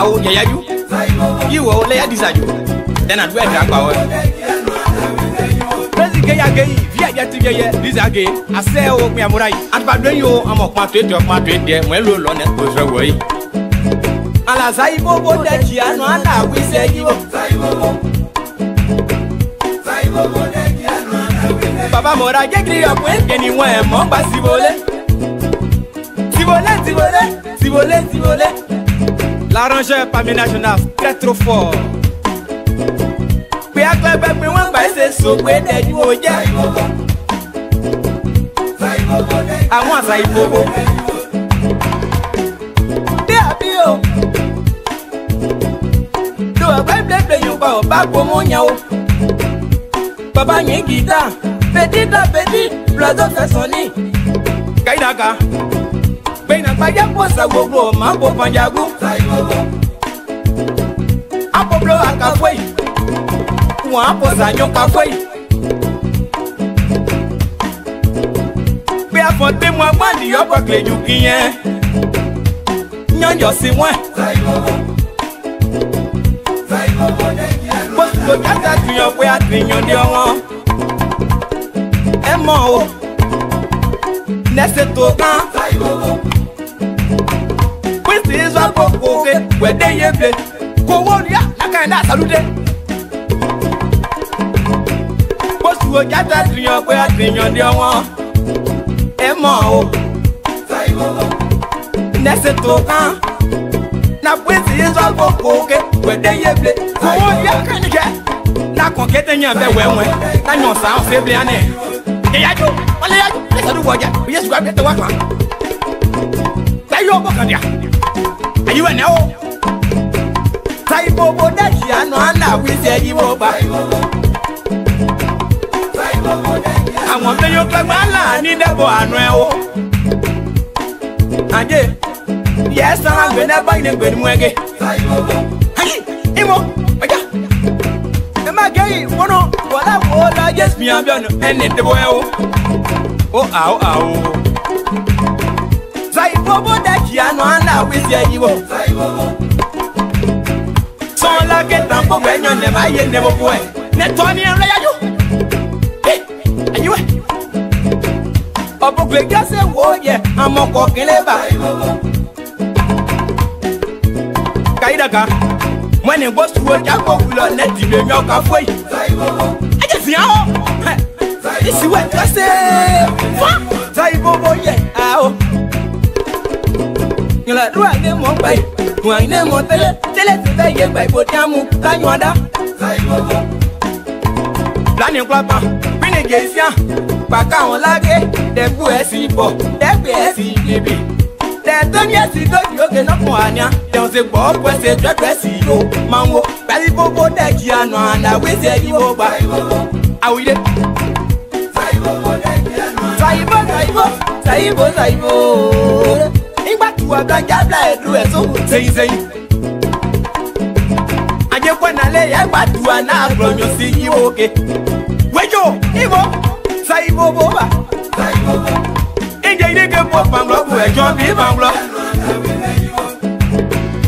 Au ya you. You will lay a desire. Then I'd wear that power. President gay, via yet to get this again. I say, oh, me, I'm right. And by doing you, I'm a quartet of my trade there. Well, on it goes away. Ala Saibo, that you are not, we say you. Papa Mora, get you up with anywhere, Momba Sibole. Sibole. L'arrangeur parmi national, très trop fort. We are glad that we want by say so where that you are. I want Saibo. There be you. Do a web play you go back for Monyo. Papa Yengita, petit, brother Fassoni. Kaidaka. Bena Paya Posa Gogo, Mambo Panjago. Apoblo Akaway. One Posa Yokaway. Be a for them one body up a clay you can. Nyan your see one. What's the cat to your way at me on your one? Emo Nesetoka. Is a book where they have it. Go on, yeah, I can't salute. What's to a cat that you are wearing on your one? Emo Nesetoka. Now, with is a book where they have it. Go on, yeah, can you get? Now, getting your bed when I know sound fairly on it. Yeah, I do. Let's do what you just grab it to work on. Say your book on ya. Are you an owl? Saibo, that you are not, we say you over. I want to look like my line in the boy. And yes, I'm going to buy them with Mwege. Hey, Imo, the Magay, one of what I want, just me, I'm going to end it the boy. Oh, ow. Saibo, that you are not, we say you over. So like it, I'm going to never go. Netoni and Rayo. Hey, are you? Oh, but just say, oh, yeah, I'm a walking ever. Kaidaka, when it was to work, I go to let you know halfway. I just know. This is what I say. Saibo, yeah, ow. You like do I name one by one name on tell it by Potamu, Tanyada. Planning Papa, Pinagasia, Baka on Lage, the Buesipo, the BSCB. There's no yes, you can up one. There was a bob, was a dressy, Mango, Balibo, that you are not, and I will say you over. I will. Saibo. Back to a black guy, do it so say. I just want to lay a back to an apple, you see you okay. Wait, you, Ivo, Saibo, and they get a pop and block where John Banglo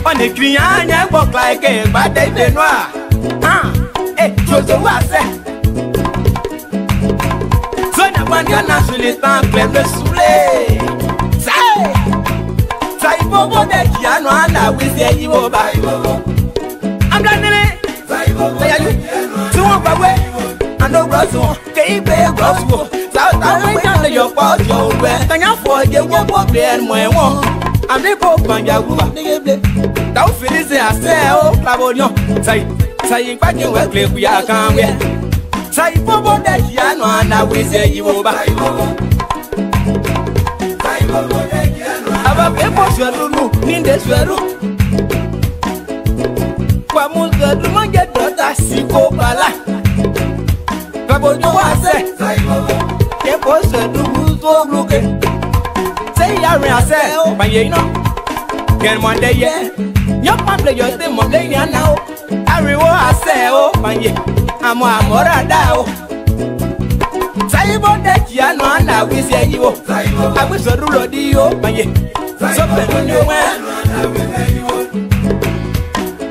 on the green, I walk like a bad day, they noir. It was the worst. So, the one you're naturally stand, play the souffle. Saibo, that you are not, we say you over. I'm done in it. Where are you? Two up away. I know Russell, gay bear Russell. South Africa, your part, your way. Thank you for your work there and my one. I'm the Pope and Yaguba. Don't finish it, I say, oh, Clavodio. Say, back in where we are coming. Saibo, that you are not, we say you over. Aba pepo swelu ni nde swelu kwa muzu manje dota siko bala Kabo jo ase pepo swelu muzu bluke say ya re ase ba ye no gen one day ye your pample your say mo day now ariwo ase o ba ye amo amora da o Saibo that you are not, we say you. I wish I rule the yo, my so you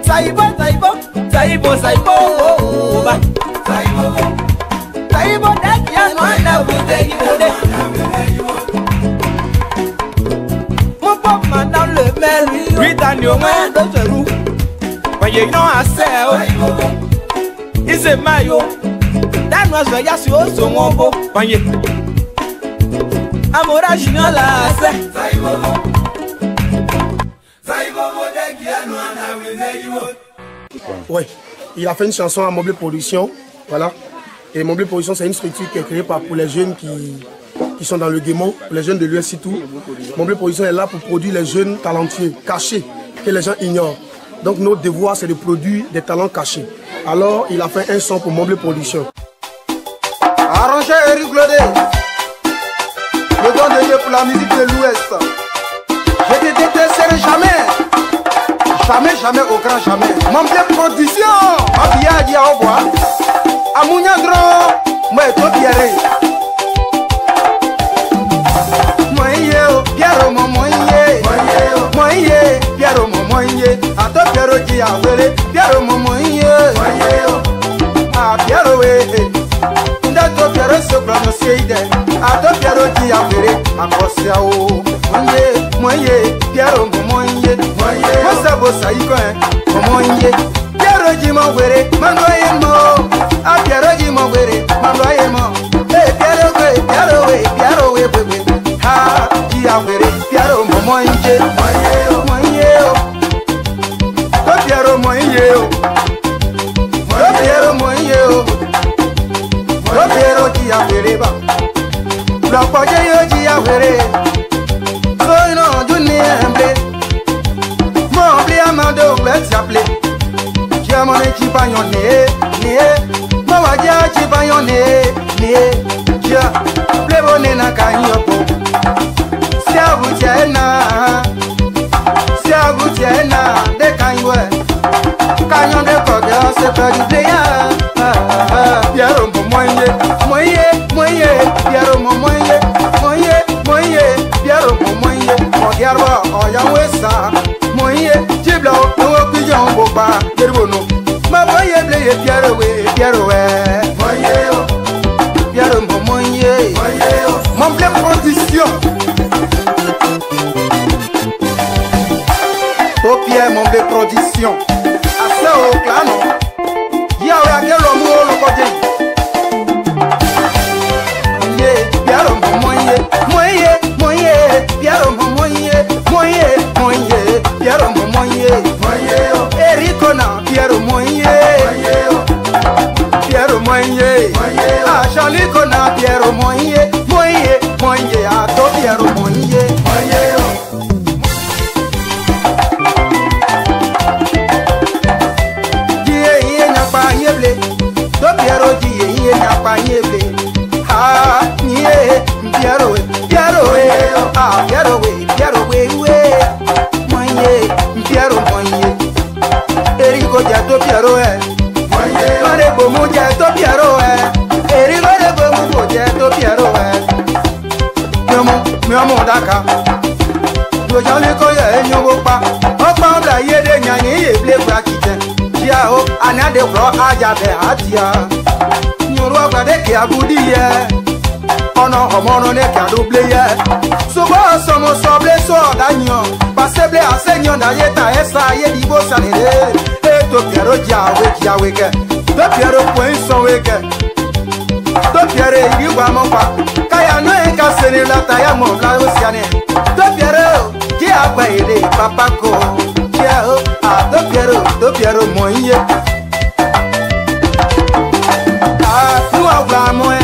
Saibo, Saibo, Saibo, Saibo, Saibo, that young one now will take you there. Mop man down the Mary, read on your man, don't you? But you know, I say, it's a mayo. That was the Yasu also won't when you. I'm original, I say. Oui, il a fait une chanson à Mobile Production, voilà. Et Mobile Production, c'est une structure qui est créée pour les jeunes qui sont dans le guémon, pour les jeunes de l'USC tout. Mobile Production est là pour produire les jeunes talentueux, cachés, que les gens ignorent. Donc notre devoir, c'est de produire des talents cachés. Alors, il a fait un son pour Mobile Production. Arrangé Eric Glodé, le don de Dieu pour la musique de l'Ouest. Je te détesterai jamais. Jamais, jamais, au grand jamais. Mobile Production, Abia Dia Oboa, Amunyandro, moi toi Pierre. Moye, Pierre, moye, Pierre, moye, à toi Pierre qui a volé, Pierre, moye, ah Pierre, oui. Ndato Pierre se prononcer, à toi Pierre qui a volé, à Cossiao, moye, Pierre, moye, Bossa bossa ikoen, moye, Pierre qui m'a volé, mangoye mo, ah Pierre qui m'a volé, mangoye mo, eh Pierre, bébé, ah qui a volé, Pierre, moye, Pierre, moye, Pierre qui a volé, la poche qui a volé, soy non du niemble. Amado, let's appelé. Jamon et Chipagnoné, Mawadia Chipagnoné, Dia, Plebone na Kanyopo. Siabutiena, de Kanywe. Kanyon de Koga, c'est pas du Péa. Pierre Moye, Pierre Moye, Pierre Moye, Mogarwa, Oyawesa. Moye, Jibla, no pigeon boba, Yeruno. Ma boy, Pierre, Moye, mon plein condition. Au pied, mon plein condition. À ça au clan, Yahweh, à quel homme le côté. Pierre, Moye, Pierre, Moye, Pierre Moye, Ericona, Pierre Moye, ah Charlie Cona, Pierre Moye, ah to Pierre Moye, Die na pa yeble, to Pierre die na pa yeble, ah nie Pierre, ah Pierre Pierre Moye, Erico Jato Pierre, Mare Bomu Jato Pierre, Erico de Bomu Jato Pierre, Miomo Daka, Yojale Koya and Yopa, Opa Yede Nani, Blake Rakiten, Jiao, Anade Bro Ajabe Atia, Nuroka de Kiabudia. Ono homono ne kado bleye. Sobo somo soble so danyo. Paseble asenyo na yeta esa ye dibo sanere. E to Pierre jawe ke. To Pierre point so weke. To Pierre yiwa mopa. Kaya no e ka sene la taya mo la osiane. To Pierre ki agba ere papa ko. Kia o a to Pierre moye. Ah tu agba mo e.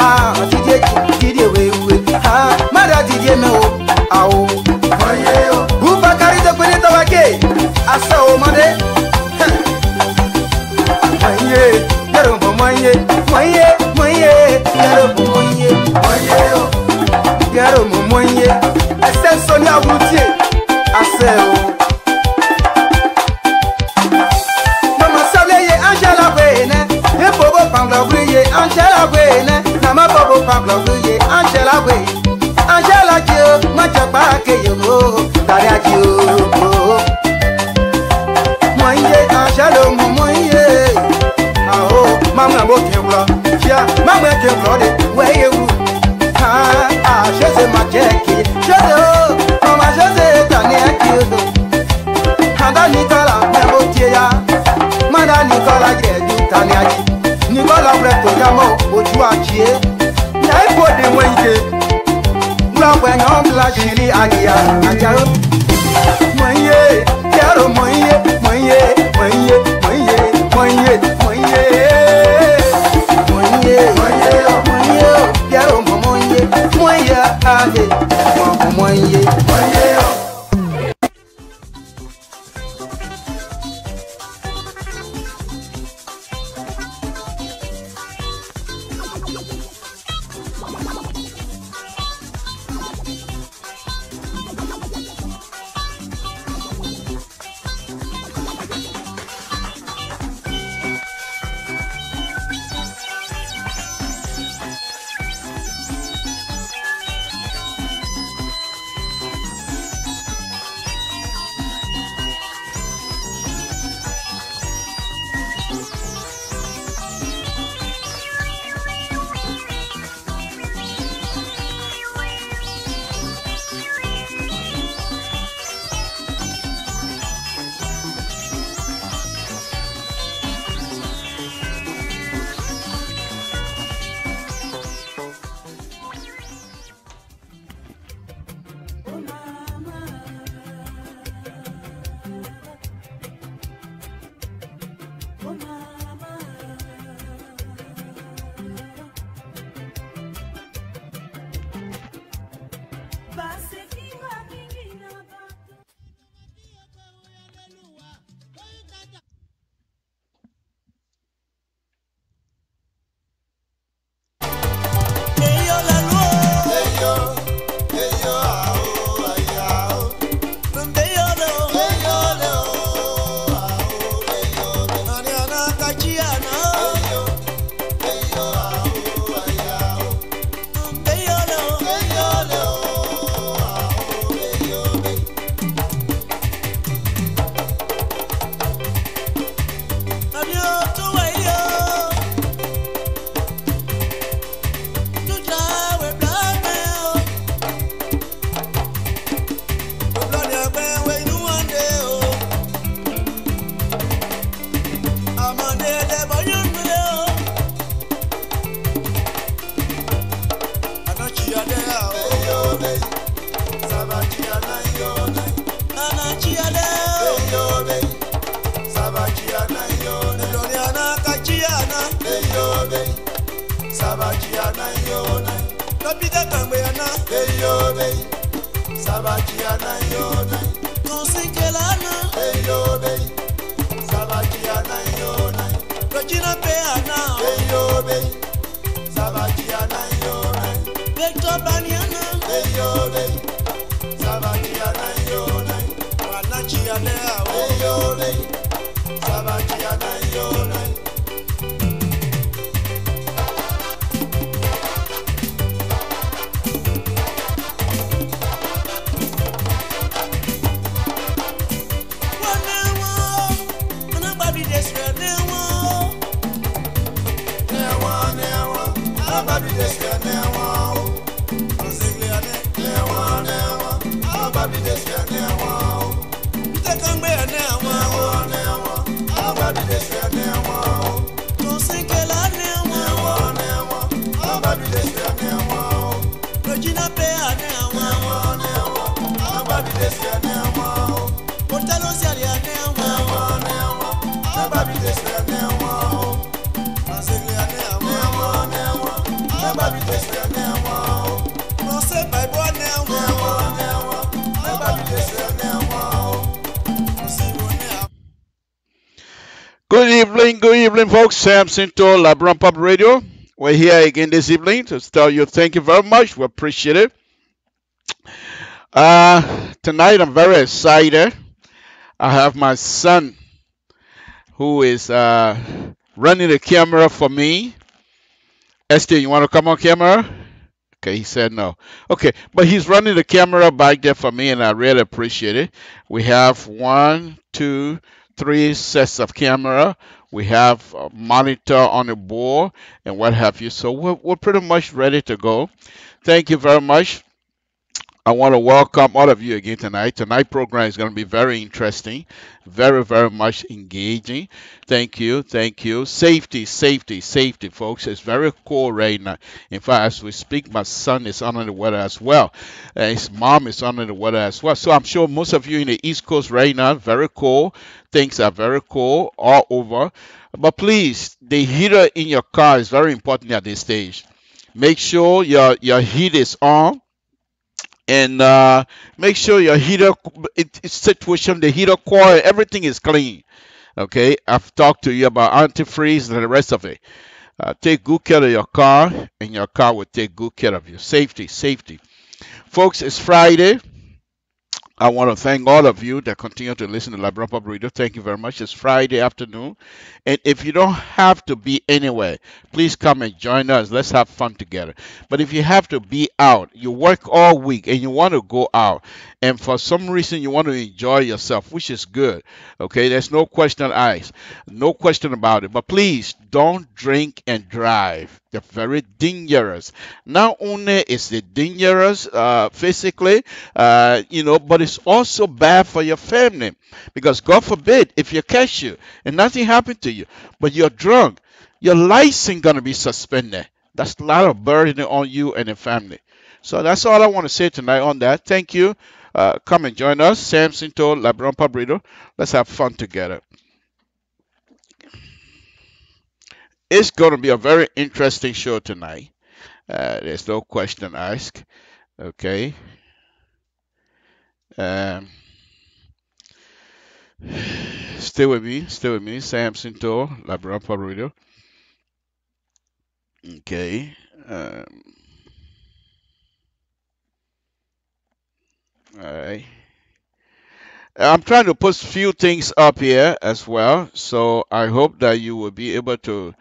Ah, Yaro Moye, Moye, Yaro Moye, I said Sonia Woutier, I said, Mama Salé, Angela Wayne, the Bobo Pangla Wuye, Angela Wayne, Nama Bobo Pangla Wuye, Angela Wayne, Angela Joe, Machaba, you, Daria Joe, Moye, Angelo Moye, oh, Mamma Botella, yeah, Mamma Joe, where you. Ah, je sais ma Jackie, je sais, maman, je sais, Tania Kyoto. Handa Nicolas, Memotia, Mada Nicolas, Tania, Nicolas, Yamo, Ojuachi, Naipo de Wenge, Blanc, Angla, Gili, Agia, Agia, Moye, Yaro, Moye, Moye, Moye, Moye, Moye, Moye, Moye, Moye, Yaro, Moye, Ade, Moye, Moye. Good evening, folks. Sam Sinto, LIBERIA Pop Radio. We're here again this evening to tell you thank you very much. We appreciate it. Tonight I'm very excited. I have my son who is running the camera for me. Esther, you want to come on camera? Okay, he said no. Okay, but he's running the camera back there for me, and I really appreciate it. We have 1, 2, 3 sets of camera. We have a monitor on the board and what have you. So we're pretty much ready to go. Thank you very much. I want to welcome all of you again tonight. Tonight's program is going to be very interesting, very, very much engaging. Thank you, thank you. Safety, safety, safety, folks. It's very cool right now. In fact, as we speak, my son is under the weather as well. His mom is under the weather as well. So I'm sure most of you in the East Coast right now, very cool. Things are very cool all over. But please, the heater in your car is very important at this stage. Make sure your heat is on, and make sure your heater situation, the heater coil, everything is clean. Okay, I've talked to you about antifreeze and the rest of it. Take good care of your car, and your car will take good care of you. Safety, safety, folks. It's Friday. I want to thank all of you that continue to listen to LIBERIA Pub Radio. Thank you very much. It's Friday afternoon. And if you don't have to be anywhere, please come and join us. Let's have fun together. But if you have to be out, you work all week and you want to go out, and for some reason you want to enjoy yourself, which is good. Okay, there's no question asked. No question about it. But please don't drink and drive. They're very dangerous. Not only is it dangerous physically, but it's also bad for your family, because God forbid if you catch you and nothing happened to you, but you're drunk, your license gonna be suspended. That's a lot of burden on you and the family. So that's all I want to say tonight on that. Thank you. Come and join us. Samson told LIBERIA Pub Radio. Let's have fun together. It's going to be a very interesting show tonight. There's no question asked. Okay. Um, stay with me. Stay with me. Samson told LIBERIA Pub Radio. Okay. All right. I'm trying to put a few things up here as well, so I hope that you will be able to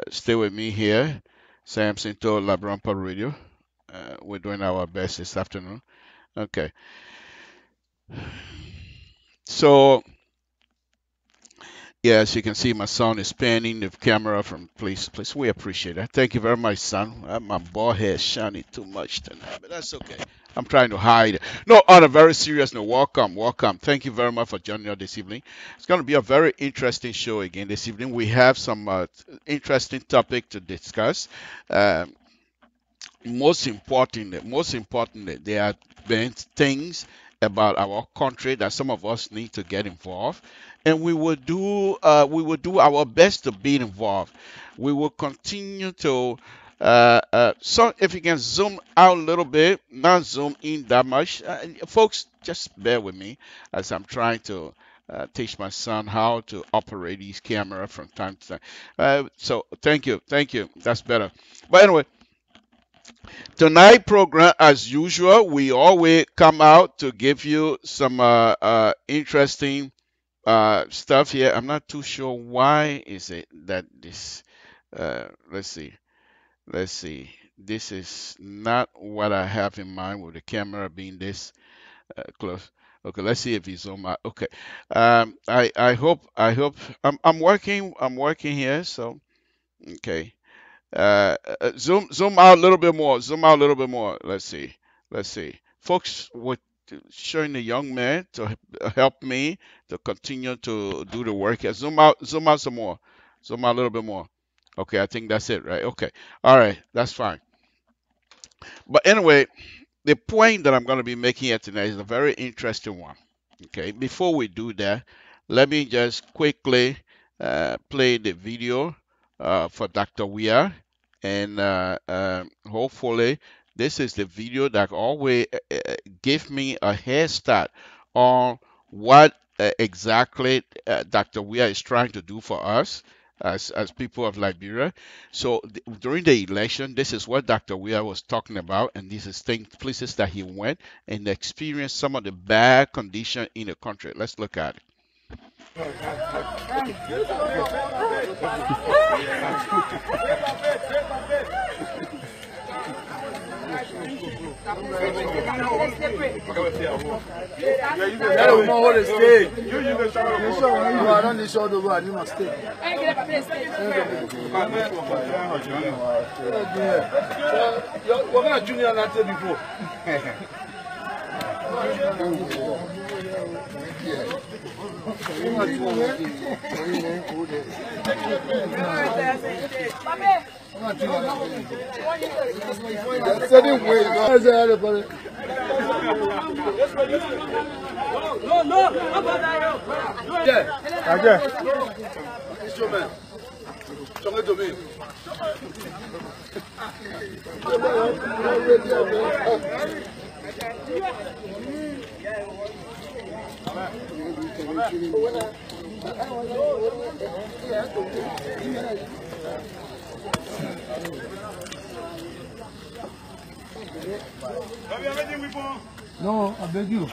stay with me here. Samson to LIBERIA Pub Radio. We're doing our best this afternoon. Okay. So, yes, you can see my son is panning the camera from place to place. We appreciate that. Thank you very much, son. My bald head is shining too much tonight, but that's okay. I'm trying to hide. No, on a very serious note, welcome, welcome. Thank you very much for joining us this evening. It's going to be a very interesting show again this evening. We have some interesting topic to discuss. Most importantly, there have been things about our country that some of us need to get involved, and we will do our best to be involved. We will continue to. So if you can zoom out a little bit, not zoom in that much, folks, just bear with me as I'm trying to teach my son how to operate his camera from time to time. So thank you. That's better. But anyway, tonight program, as usual, we always come out to give you some interesting stuff here. I'm not too sure why is it that this. Let's see. Let's see. This is not what I have in mind with the camera being this close. Okay, let's see if you zoom out. Okay. I hope I'm working here. So okay. Zoom out a little bit more. Zoom out a little bit more. Let's see. Let's see. Folks, with showing the young man to help me to continue to do the work. Yeah, zoom out some more. Zoom out a little bit more. Okay, I think that's it, right? Okay. All right, that's fine. But anyway, the point that I'm going to be making here tonight is a very interesting one. Okay, before we do that, let me just quickly play the video for Dr. Weir, and hopefully this is the video that always give me a head start on what exactly Dr. Weir is trying to do for us. as people of Liberia. So during the election, this is what Dr. Weah was talking about, and this is places that he went and experienced some of the bad condition in the country. Let's look at it. No, I beg you.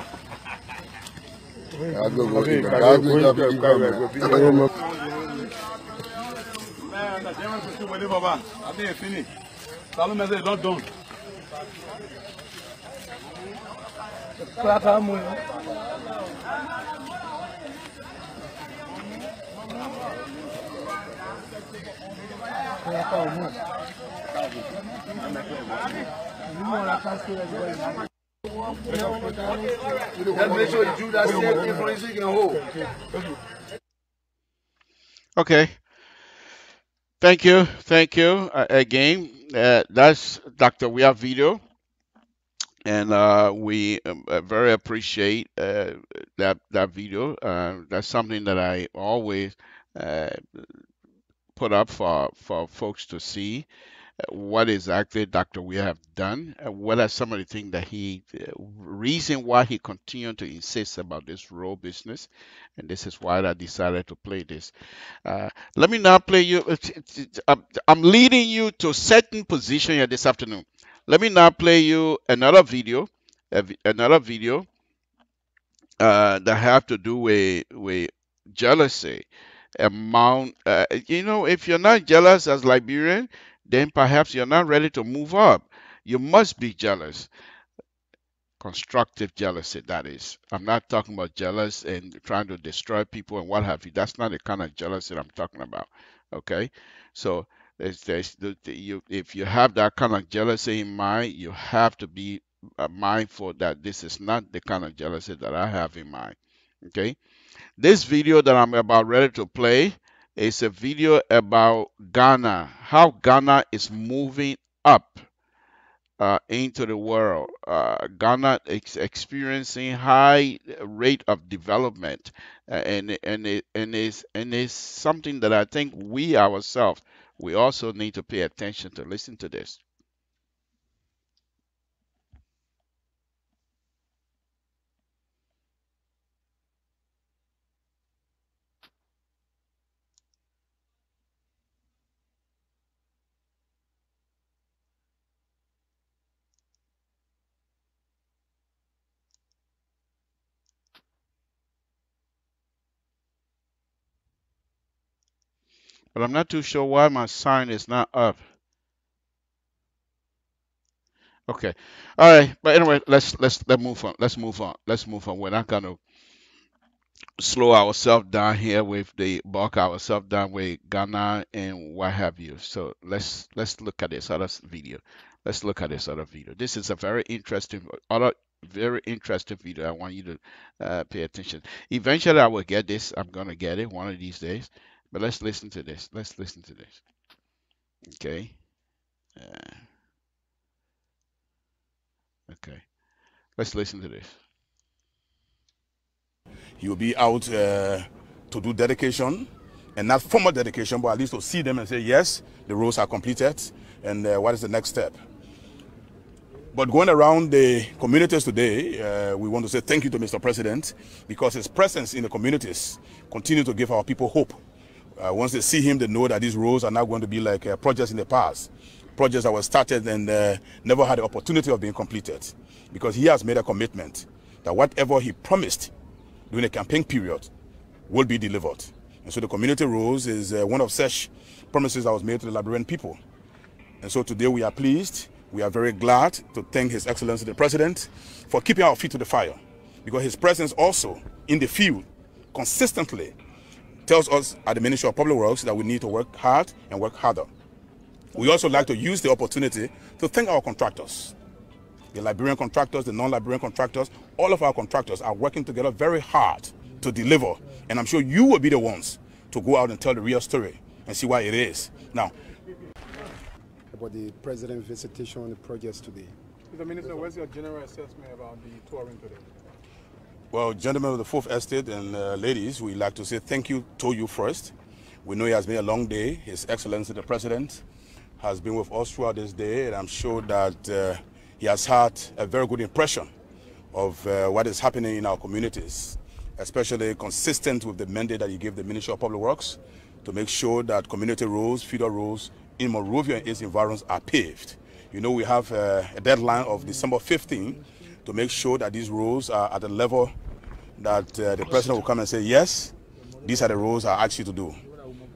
Okay. Thank you. Again, that's Dr. Weah video, and we very appreciate that video. That's something that I always uh, put up for folks to see. What exactly Dr. Weah have done? What are some of the things that reason why he continued to insist about this road business? And this is why I decided to play this. Let me now play you. I'm leading you to a certain position here this afternoon. Let me now play you another video, that have to do with jealousy. If you're not jealous as Liberian, then perhaps you're not ready to move up. You must be jealous. Constructive jealousy, that is. I'm not talking about jealous and trying to destroy people and what have you. That's not the kind of jealousy I'm talking about. Okay? So if you have that kind of jealousy in mind, you have to be mindful that this is not the kind of jealousy that I have in mind. Okay? This video that I'm about ready to play is a video about Ghana, how Ghana is moving up into the world. Ghana is experiencing high rate of development, and it's something that I think we ourselves we also need to pay attention to. Listen to this. But I'm not too sure why my sign is not up. Okay, all right. But anyway, let's move on. Let's move on. We're not gonna slow ourselves down here with the bulk ourselves down with Ghana and what have you. So let's look at this other video. Let's look at this other video. This is a very interesting video. I want you to pay attention. Eventually, I will get this. I'm gonna get it one of these days. But let's listen to this. Let's listen to this. Okay. Okay. Let's listen to this. He will be out to do dedication, and not formal dedication, but at least to see them and say, yes, the roads are completed, and what is the next step? But going around the communities today, we want to say thank you to Mr. President, because his presence in the communities continues to give our people hope Once they see him, they know that these roads are not going to be like projects in the past, projects that were started and never had the opportunity of being completed, because he has made a commitment that whatever he promised during the campaign period will be delivered. And so the community roads is one of such promises that was made to the Liberian people. And so today we are pleased, we are very glad to thank His Excellency the President for keeping our feet to the fire, because his presence also in the field consistently tells us at the Ministry of Public Works that we need to work hard and work harder. We also like to use the opportunity to thank our contractors, the Liberian contractors, the non-Liberian contractors. All of our contractors are working together very hard to deliver, and I'm sure you will be the ones to go out and tell the real story and see why it is. Now, about the president's visitation on the projects today. Mr. Minister, what's your general assessment about the touring today? well, gentlemen of the Fourth Estate and ladies, we'd like to say thank you to you first. We know it has been a long day. His Excellency the President has been with us throughout this day, and I'm sure that he has had a very good impression of what is happening in our communities, especially consistent with the mandate that he gave the Ministry of Public Works to make sure that community roads, feeder roads in Monrovia and its environs are paved. You know, we have a deadline of December 15 to make sure that these roads are at the level that the President will come and say, yes, these are the roads I asked you to do.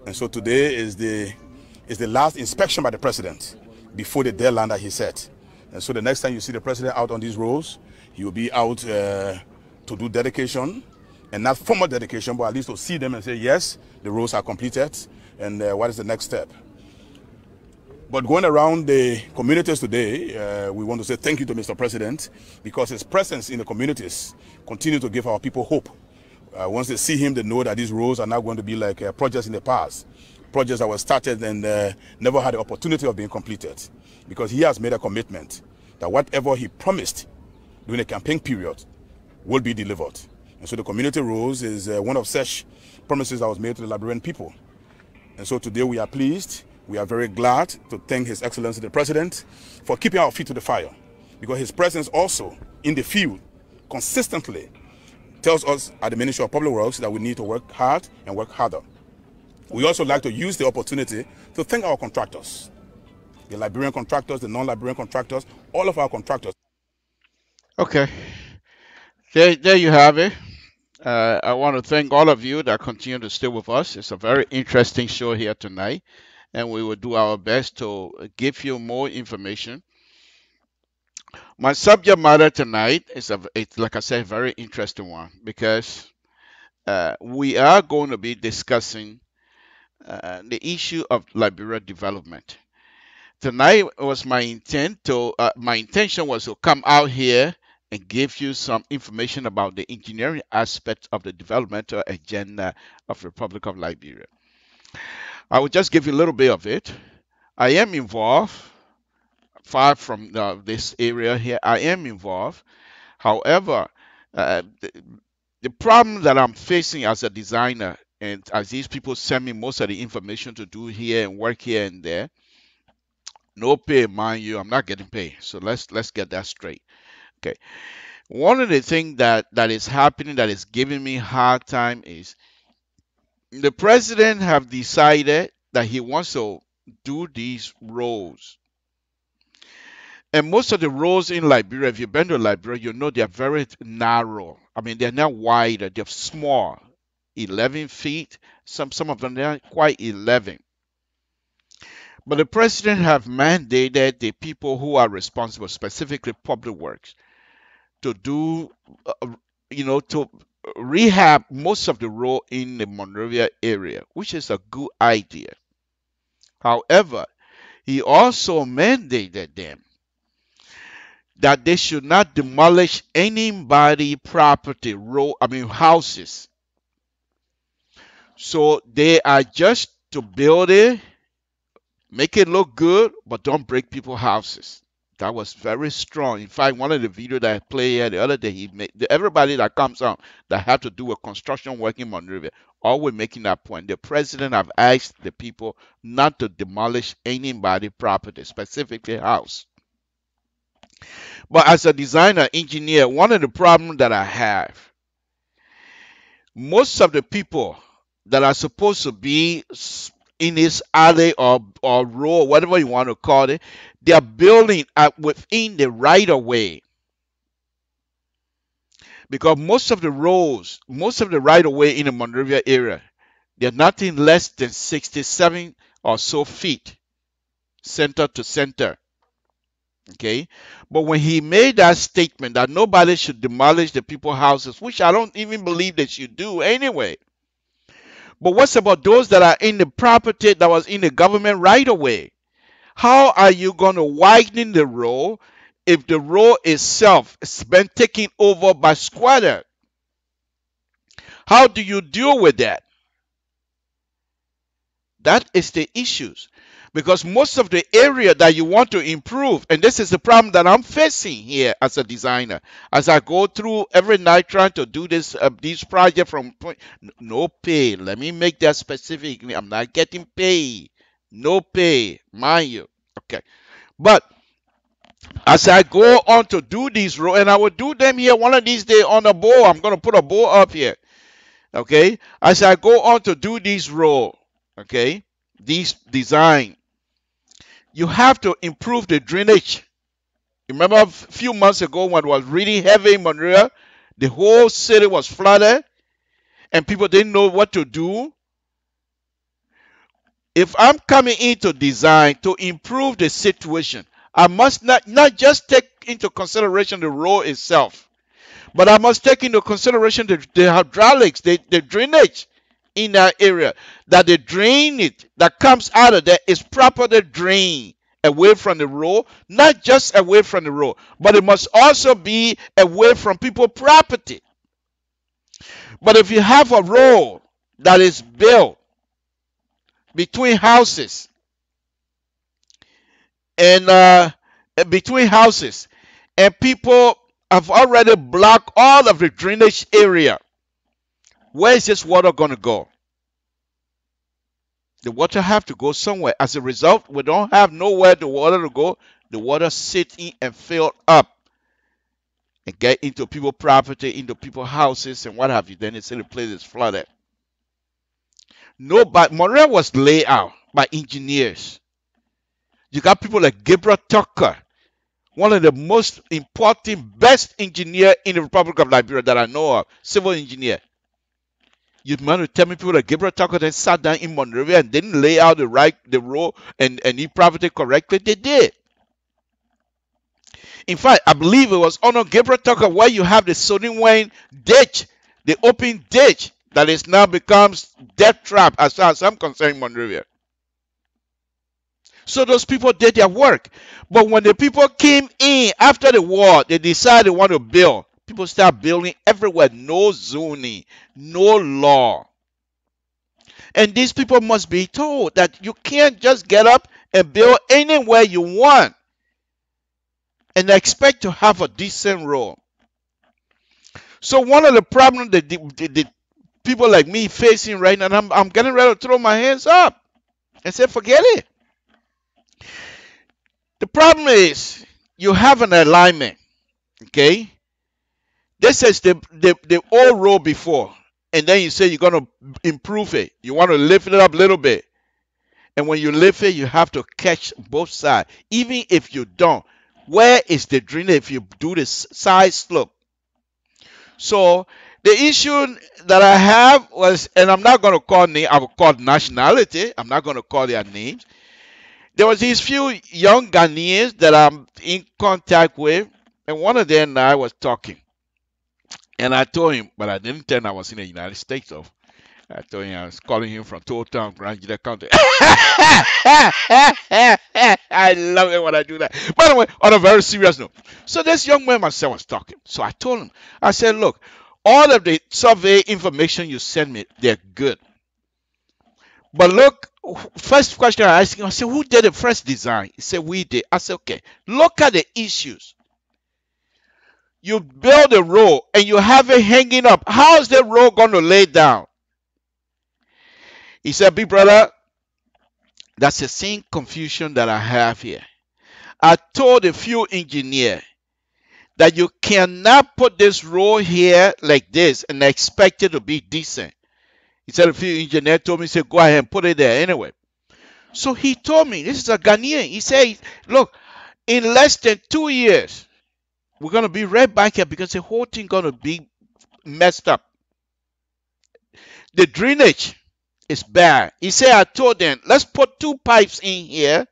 And so today is the last inspection by the President before the deadline that he set. And so the next time you see the President out on these roads, he will be out to do dedication, and not formal dedication, but at least to see them and say, yes, the roads are completed, and what is the next step. But going around the communities today, we want to say thank you to Mr. President, because his presence in the communities continues to give our people hope. Once they see him, they know that these roads are not going to be like projects in the past, projects that were started and never had the opportunity of being completed, because he has made a commitment that whatever he promised during the campaign period will be delivered. And so the community roads is one of such promises that was made to the Liberian people. And so today we are pleased, we are very glad to thank His Excellency the President for keeping our feet to the fire, because his presence also in the field consistently tells us at the Ministry of Public Works that we need to work hard and work harder. We also like to use the opportunity to thank our contractors, the Liberian contractors, the non-Liberian contractors, all of our contractors. Okay, there you have it. I want to thank all of you that continue to stay with us. It's a very interesting show here tonight, and we will do our best to give you more information. My subject matter tonight is, it's like I said, a very interesting one, because we are going to be discussing the issue of Liberia development. Tonight was my intention was to come out here and give you some information about the engineering aspect of the developmental agenda of Republic of Liberia. I will just give you a little bit of it. I am involved, far from this area here, I am involved. However, the problem that I'm facing as a designer, and as these people send me most of the information to do here and work here and there, no pay, mind you, I'm not getting paid. So let's get that straight. Okay. One of the things that is happening that is giving me hard time is the president have decided that he wants to do these roads. And most of the roads in Liberia, if you've been to Liberia, you know they're very narrow. I mean, they're not wide, they're small, 11 feet. Some of them, they're quite 11. But the president have mandated the people who are responsible, specifically public works, to do, to rehab most of the road in the Monrovia area, which is a good idea. However, he also mandated them that they should not demolish anybody property, houses. So they are just to build it, make it look good, but don't break people's houses. That was very strong. In fact, one of the videos that I played here the other day, he made everybody that comes out that have to do with construction work in Monrovia, always making that point. The president have asked the people not to demolish anybody property, specifically house. But as a designer, engineer, one of the problems that I have, most of the people that are supposed to be in this alley or road, whatever you want to call it, they are building within the right of way. Because most of the roads, most of the right of way in the Monrovia area, they're nothing less than 67 or so feet, center to center. Okay, but when he made that statement that nobody should demolish the people's houses, which I don't even believe they should do anyway. But what's about those that are in the property that was in the government right away? How are you going to widen the road if the road itself has been taken over by squatters? How do you deal with that? That is the issues. Because most of the area that you want to improve, and this is the problem that I'm facing here as a designer, as I go through every night trying to do this these projects from no pay. Let me make that specific. I'm not getting paid. No pay, mind you. Okay. But as I go on to do these roads, and I will do them here one of these days on a bowl. I'm going to put a bowl up here. Okay. As I go on to do these roads, okay, these design, you have to improve the drainage. Remember a few months ago when it was really heavy in Monrovia, the whole city was flooded and people didn't know what to do. If I'm coming into design to improve the situation, I must not just take into consideration the road itself, but I must take into consideration the hydraulics, the drainage in that area, that the drainage that comes out of there is properly drained away from the road, not just away from the road, but it must also be away from people's property. But if you have a road that is built between houses and people have already blocked all of the drainage area, where is this water going to go? The water have to go somewhere. As a result, we don't have nowhere the water to go. The water sits in and fill up and get into people's property, into people's houses, and what have you. Then it's in the place is flooded. No, but Monrovia was laid out by engineers. You got people like Gabriel Tucker, one of the most important, best engineer in the Republic of Liberia that I know of, civil engineer. You want to tell me people like Gabriel Tucker that sat down in Monrovia and didn't lay out the road and the property correctly? They did. In fact, I believe it was under Gabriel Tucker where you have the Sodium Wayne ditch, the open ditch that is now becomes death trap as far as I'm concerned in Monrovia. So those people did their work. But when the people came in after the war, they decided they want to build. People start building everywhere. No zoning, no law. And these people must be told that you can't just get up and build anywhere you want and expect to have a decent road. So one of the problems that the people like me facing right now, I'm getting ready to throw my hands up and say, forget it. The problem is you have an alignment, okay? This is the old road before, and then you say you're going to improve it. You want to lift it up a little bit. And when you lift it, you have to catch both sides. Even if you don't, where is the drainage if you do this side slope? So the issue that I have was, and I'm not going to call name, I will call nationality. I'm not going to call their names. There was these few young Ghanaians that I'm in contact with, and one of them and I was talking. And I told him, but I didn't tell him I was in the United States, though. I told him I was calling him from Town, Grand Gila County. I love it when I do that. By the way, on a very serious note. So this young man myself was talking. So I told him, I said, look, all of the survey information you send me, they're good. But look, first question I asked him, I said, who did the first design? He said, we did. I said, okay, look at the issues. You build a road and you have it hanging up. How is the road going to lay down? He said, big brother, that's the same confusion that I have here. I told a few engineers that you cannot put this road here like this and expect it to be decent. He said a few engineers told me, he said, go ahead and put it there anyway. So he told me, this is a Ghanaian. He said, look, in less than 2 years, we're going to be right back here because the whole thing going to be messed up. The drainage is bad. He said, I told them, let's put 2 pipes in here.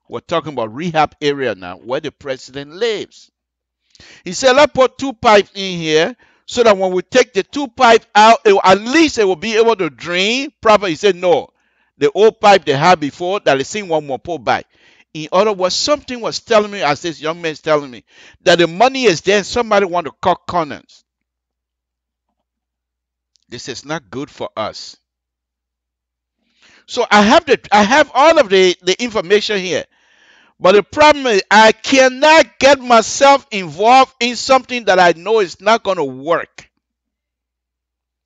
We're talking about rehab area now, where the president lives. He said, let's put 2 pipes in here so that when we take the 2 pipes out, at least it will be able to drain properly. He said, no. The old pipe they had before, that is in one more pull back. In other words, something was telling me, as this young man is telling me, that the money is there and somebody want to cut corners. This is not good for us. So I have all of the information here. But the problem is I cannot get myself involved in something that I know is not going to work.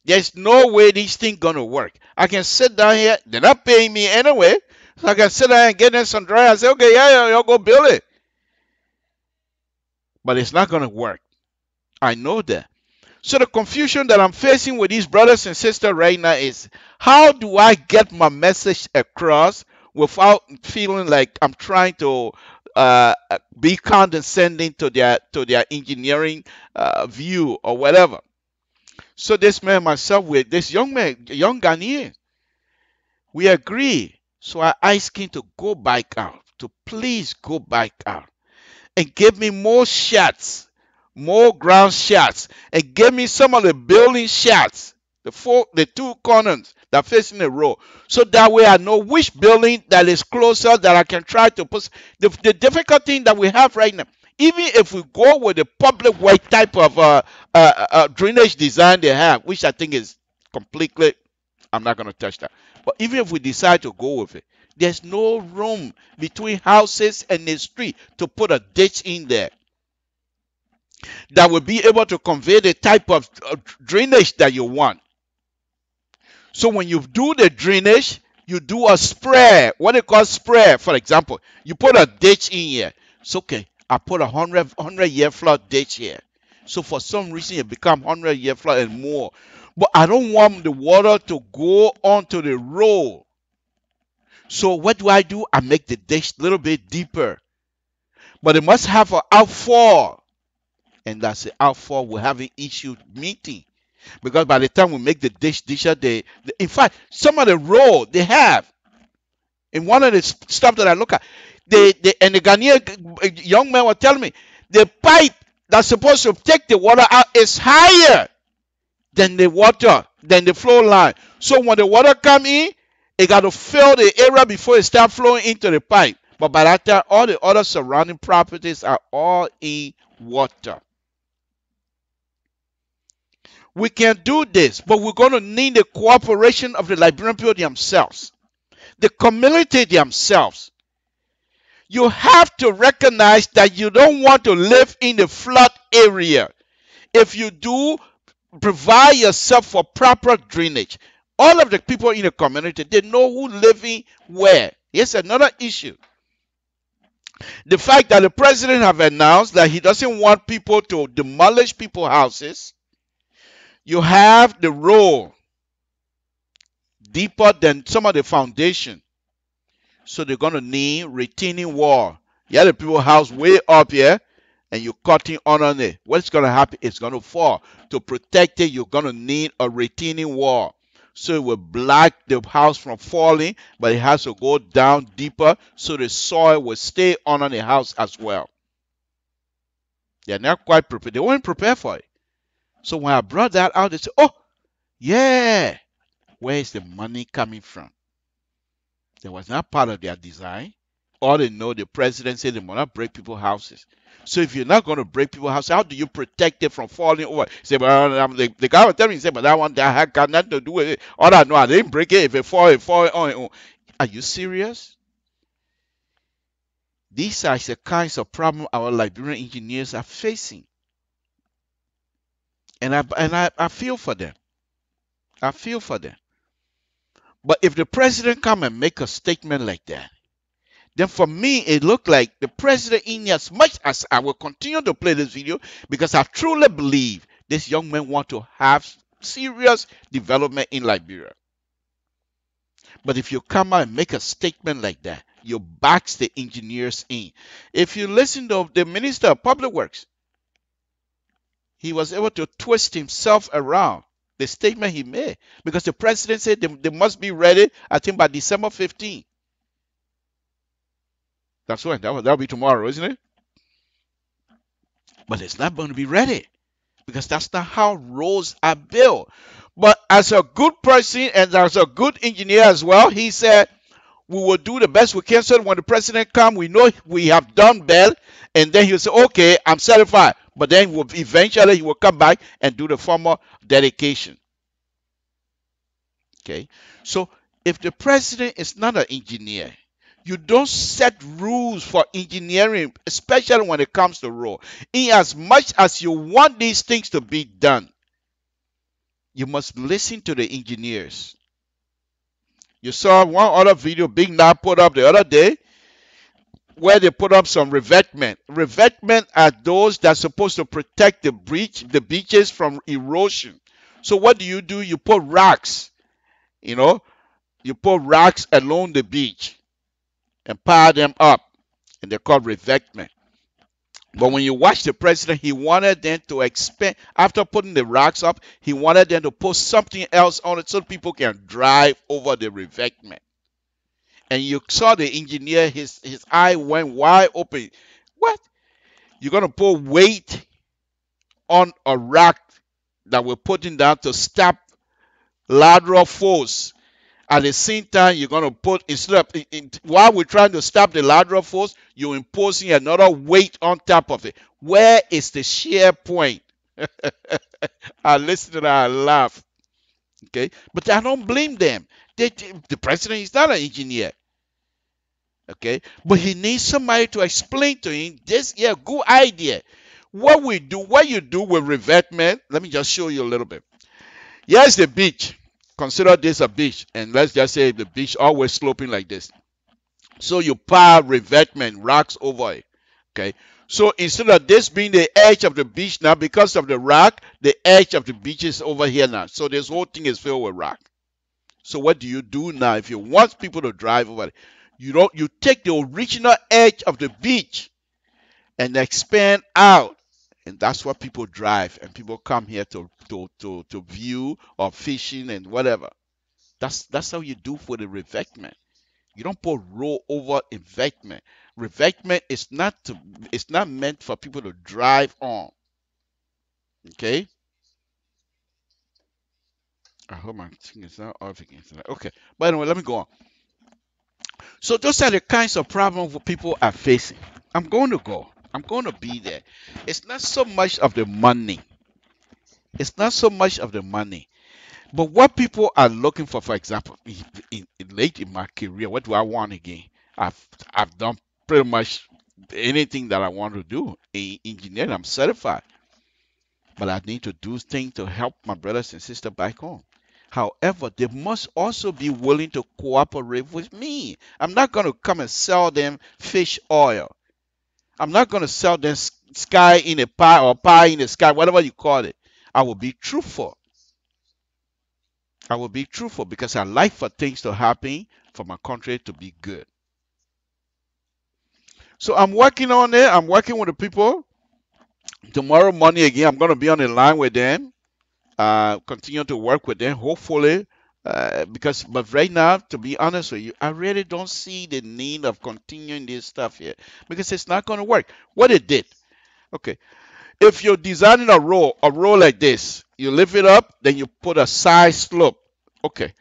There's no way this thing going to work. I can sit down here. They're not paying me anyway. So I can sit down and get in some dry and say, okay, yeah, y'all go build it. But it's not going to work. I know that. So the confusion that I'm facing with these brothers and sisters right now is, how do I get my message across without feeling like I'm trying to be condescending to their engineering view or whatever? So this man, myself, with this young man, young Ghanaian, we agree. So I asked him to go back out, to please go back out and give me more shots, more ground shots, and give me some of the building shots, the 2 corners that face in a row, so that way I know which building that is closer that I can try to put. The difficult thing that we have right now, even if we go with the public way type of drainage design they have, which I think is completely, I'm not going to touch that. But even if we decide to go with it, there's no room between houses and the street to put a ditch in there that will be able to convey the type of drainage that you want. So when you do the drainage, you do a spray, what they call spray. For example, you put a ditch in here. It's okay. I put a 100-year flood ditch here. So for some reason, it become 100-year flood and more. But I don't want the water to go onto the road. So what do? I make the ditch a little bit deeper. But it must have an outfall. And that's the outfall we're having issue meeting. Because by the time we make the ditch, in fact, some of the road they have, in one of the stuff that I look at, and the Ghanaian young man was telling me, the pipe that's supposed to take the water out is higher than the flow line. So when the water come in, it got to fill the area before it start flowing into the pipe. But by that time, all the other surrounding properties are all in water. We can do this, but we're going to need the cooperation of the Liberian people themselves, the community themselves. You have to recognize that you don't want to live in the flood area. If you do, provide yourself for proper drainage. All of the people in the community, they know who living where. Here's another issue. The fact that the president have announced that he doesn't want people to demolish people's houses. You have the road deeper than some of the foundation. So they're going to need retaining wall. You have the people's house way up here and you're cutting on it. What's going to happen? It's going to fall. To protect it, you're going to need a retaining wall. So it will block the house from falling, but it has to go down deeper so the soil will stay under the house as well. They're not quite prepared. They weren't prepared for it. So when I brought that out, they said, oh, yeah, where is the money coming from? That was not part of their design. All they know, the president said they will not break people's houses. So if you're not going to break people's houses, how do you protect it from falling over? Say, well, the guy was telling me, say, but that one that got nothing to do with it. All I know, I didn't break it. If it fall, it fall on its own. Are you serious? These are the kinds of problems our Liberian engineers are facing. And I feel for them. I feel for them. But if the president come and make a statement like that, then for me, it looked like the president, in as much as I will continue to play this video, because I truly believe this young man want to have serious development in Liberia. But if you come out and make a statement like that, you box the engineers in. If you listen to the Minister of Public Works, he was able to twist himself around the statement he made because the president said they must be ready, I think, by December 15th. That's when that'll be tomorrow, isn't it? But it's not going to be ready because that's not how roads are built. But as a good person and as a good engineer as well, he said, we will do the best we can so that when the president comes, we know we have done well, and then he'll say, okay, I'm satisfied. But then eventually he will come back and do the formal dedication. Okay, so if the president is not an engineer, you don't set rules for engineering, especially when it comes to road. In as much as you want these things to be done, you must listen to the engineers. You saw one other video Big Now put up the other day where they put up some revetment. Revetment are those that are supposed to protect the beaches from erosion. So what do? You put rocks, you put rocks along the beach and pile them up, and they're called revetment. But when you watch the president, he wanted them to expand, after putting the rocks up, he wanted them to put something else on it so people can drive over the revetment. And you saw the engineer, his eye went wide open. What? You're going to put weight on a rock that we're putting down to stop lateral force. At the same time, you're going to put, while we're trying to stop the lateral force, you're imposing another weight on top of it. Where is the shear point? I listen to that and laugh. Okay, but I don't blame them. The president is not an engineer. Okay, but he needs somebody to explain to him this. Yeah, good idea. What you do with revetment, let me just show you a little bit. Here's the beach. Consider this a beach, and let's just say the beach always sloping like this. So you pile revetment rocks over it. Okay, so instead of this being the edge of the beach now, because of the rock, the edge of the beach is over here now. So this whole thing is filled with rock. So what do you do now if you want people to drive over it? You take the original edge of the beach and expand out. And that's what people drive, and people come here to view or fishing and whatever. That's how you do for the revetment. You don't put road over revetment. Revetment is not meant for people to drive on. Okay. I hope my thing is not off again. Okay. But anyway, let me go on. So those are the kinds of problems that people are facing. I'm going to be there. It's not so much of the money. It's not so much of the money. But what people are looking for example, late in my career, what do I want again? I've done pretty much anything that I want to do. In engineering, I'm certified. But I need to do things to help my brothers and sisters back home. However, they must also be willing to cooperate with me. I'm not going to come and sell them fish oil. I'm not going to sell them sky in a pie or pie in the sky, whatever you call it. I will be truthful. I will be truthful because I like for things to happen, for my country to be good. So I'm working on it. I'm working with the people. Tomorrow morning again, I'm going to be on the line with them. Continue to work with them, hopefully. But right now, to be honest with you, I really don't see the need of continuing this stuff here because it's not going to work. What it did, okay, if you're designing a row like this, you lift it up, then you put a side slope. Okay,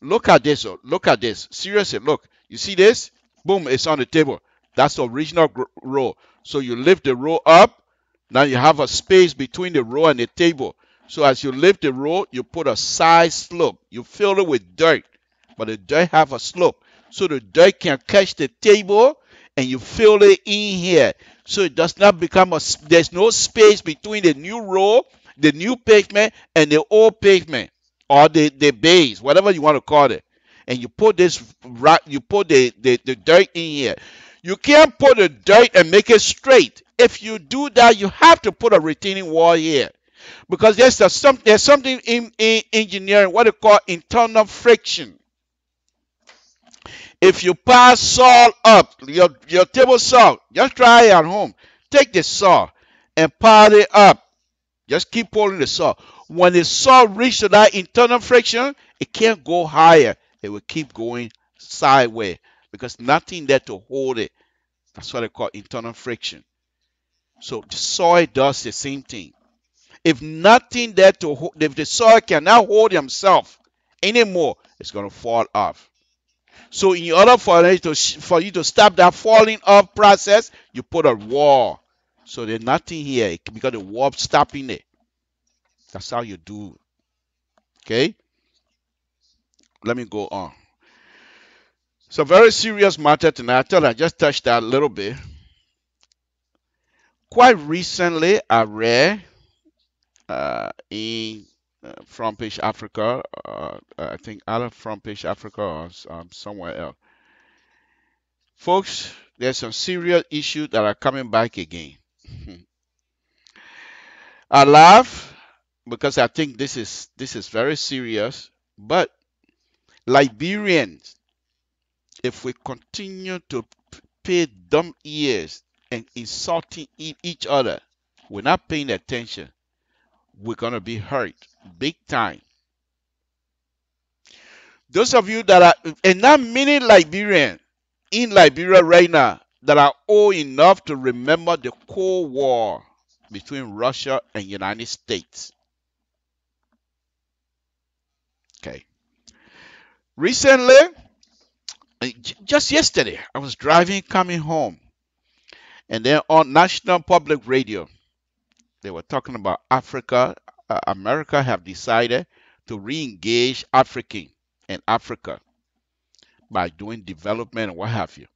look at this. Look at this. Seriously, look. You see this? Boom, it's on the table. That's the original row. So you lift the row up. Now you have a space between the row and the table. So as you lift the row, you put a side slope. You fill it with dirt, but the dirt have a slope. So the dirt can catch the table and you fill it in here. So it does not become there's no space between the new row, the new pavement, and the old pavement, or the base, whatever you want to call it. And you put this you put the dirt in here. You can't put the dirt and make it straight. If you do that, you have to put a retaining wall here. Because there's something in engineering, what they call internal friction. If you pass salt up, your table salt, just try it at home. Take the salt and pile it up. Just keep pouring the salt. When the salt reaches that internal friction, it can't go higher. It will keep going sideways because nothing there to hold it. That's what they call internal friction. So the soil does the same thing. If nothing there to hold, if the soil cannot hold himself anymore, it's going to fall off. So in order for you to stop that falling off process, you put a wall. So there's nothing here because the wall stopping it. That's how you do it. Okay? Let me go on. It's a very serious matter tonight. I thought I just touched that a little bit. Quite recently, I read in Front Page Africa, I think either Front Page Africa or somewhere else. Folks, there's some serious issues that are coming back again. I laugh because I think this is very serious. But Liberians, if we continue to pay dumb ears and insulting each other, we're not paying attention, we're gonna be hurt big time. Those of you that are, and not many Liberians in Liberia right now that are old enough to remember the Cold War between Russia and United States. Okay. Recently, just yesterday, I was driving coming home, and then on National Public Radio, they were talking about Africa. America have decided to re-engage African and Africa by doing development and what have you.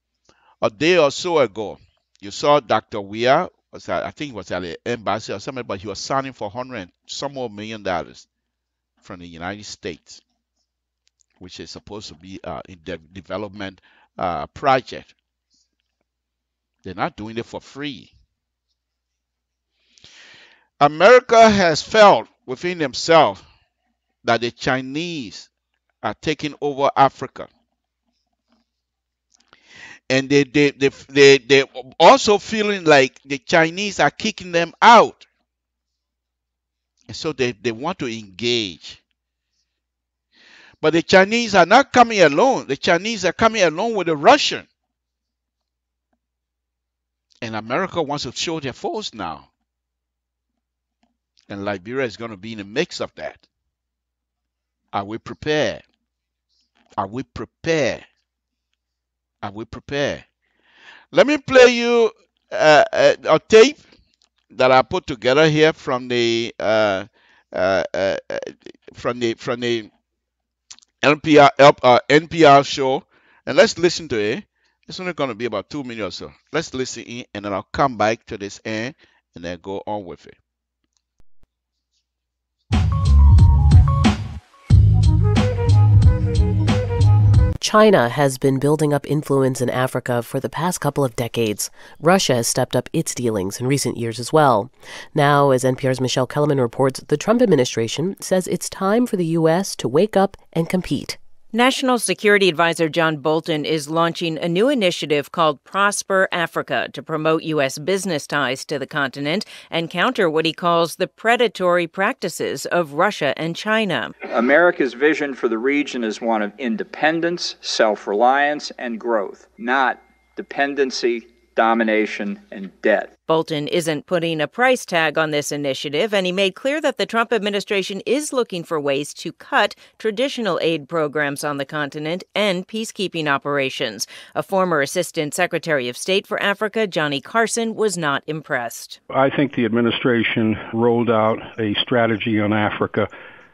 A day or so ago, you saw Dr. Weah, I think he was at the embassy or something, but he was signing for $100 and some more million from the United States, which is supposed to be a development project. They're not doing it for free. America has felt within themselves that the Chinese are taking over Africa. And they also feeling like the Chinese are kicking them out. And so they want to engage. But the Chinese are not coming alone. The Chinese are coming along with the Russian. And America wants to show their force now. And Liberia is going to be in the mix of that. Are we prepared? Are we prepared? Are we prepared? Let me play you a tape that I put together here from the NPR show, and let's listen to it. It's only going to be about 2 minutes or so. Let's listen in, and then I'll come back to this end and then go on with it. China has been building up influence in Africa for the past couple of decades. Russia has stepped up its dealings in recent years as well. Now, as NPR's Michelle Kellerman reports, the Trump administration says it's time for the U.S. to wake up and compete. National Security Advisor John Bolton is launching a new initiative called Prosper Africa to promote U.S. business ties to the continent and counter what he calls the predatory practices of Russia and China. America's vision for the region is one of independence, self-reliance, and growth, not dependency, domination, and debt. Bolton isn't putting a price tag on this initiative, and he made clear that the Trump administration is looking for ways to cut traditional aid programs on the continent and peacekeeping operations. A former Assistant Secretary of State for Africa, Johnny Carson, was not impressed. I think the administration rolled out a strategy on Africa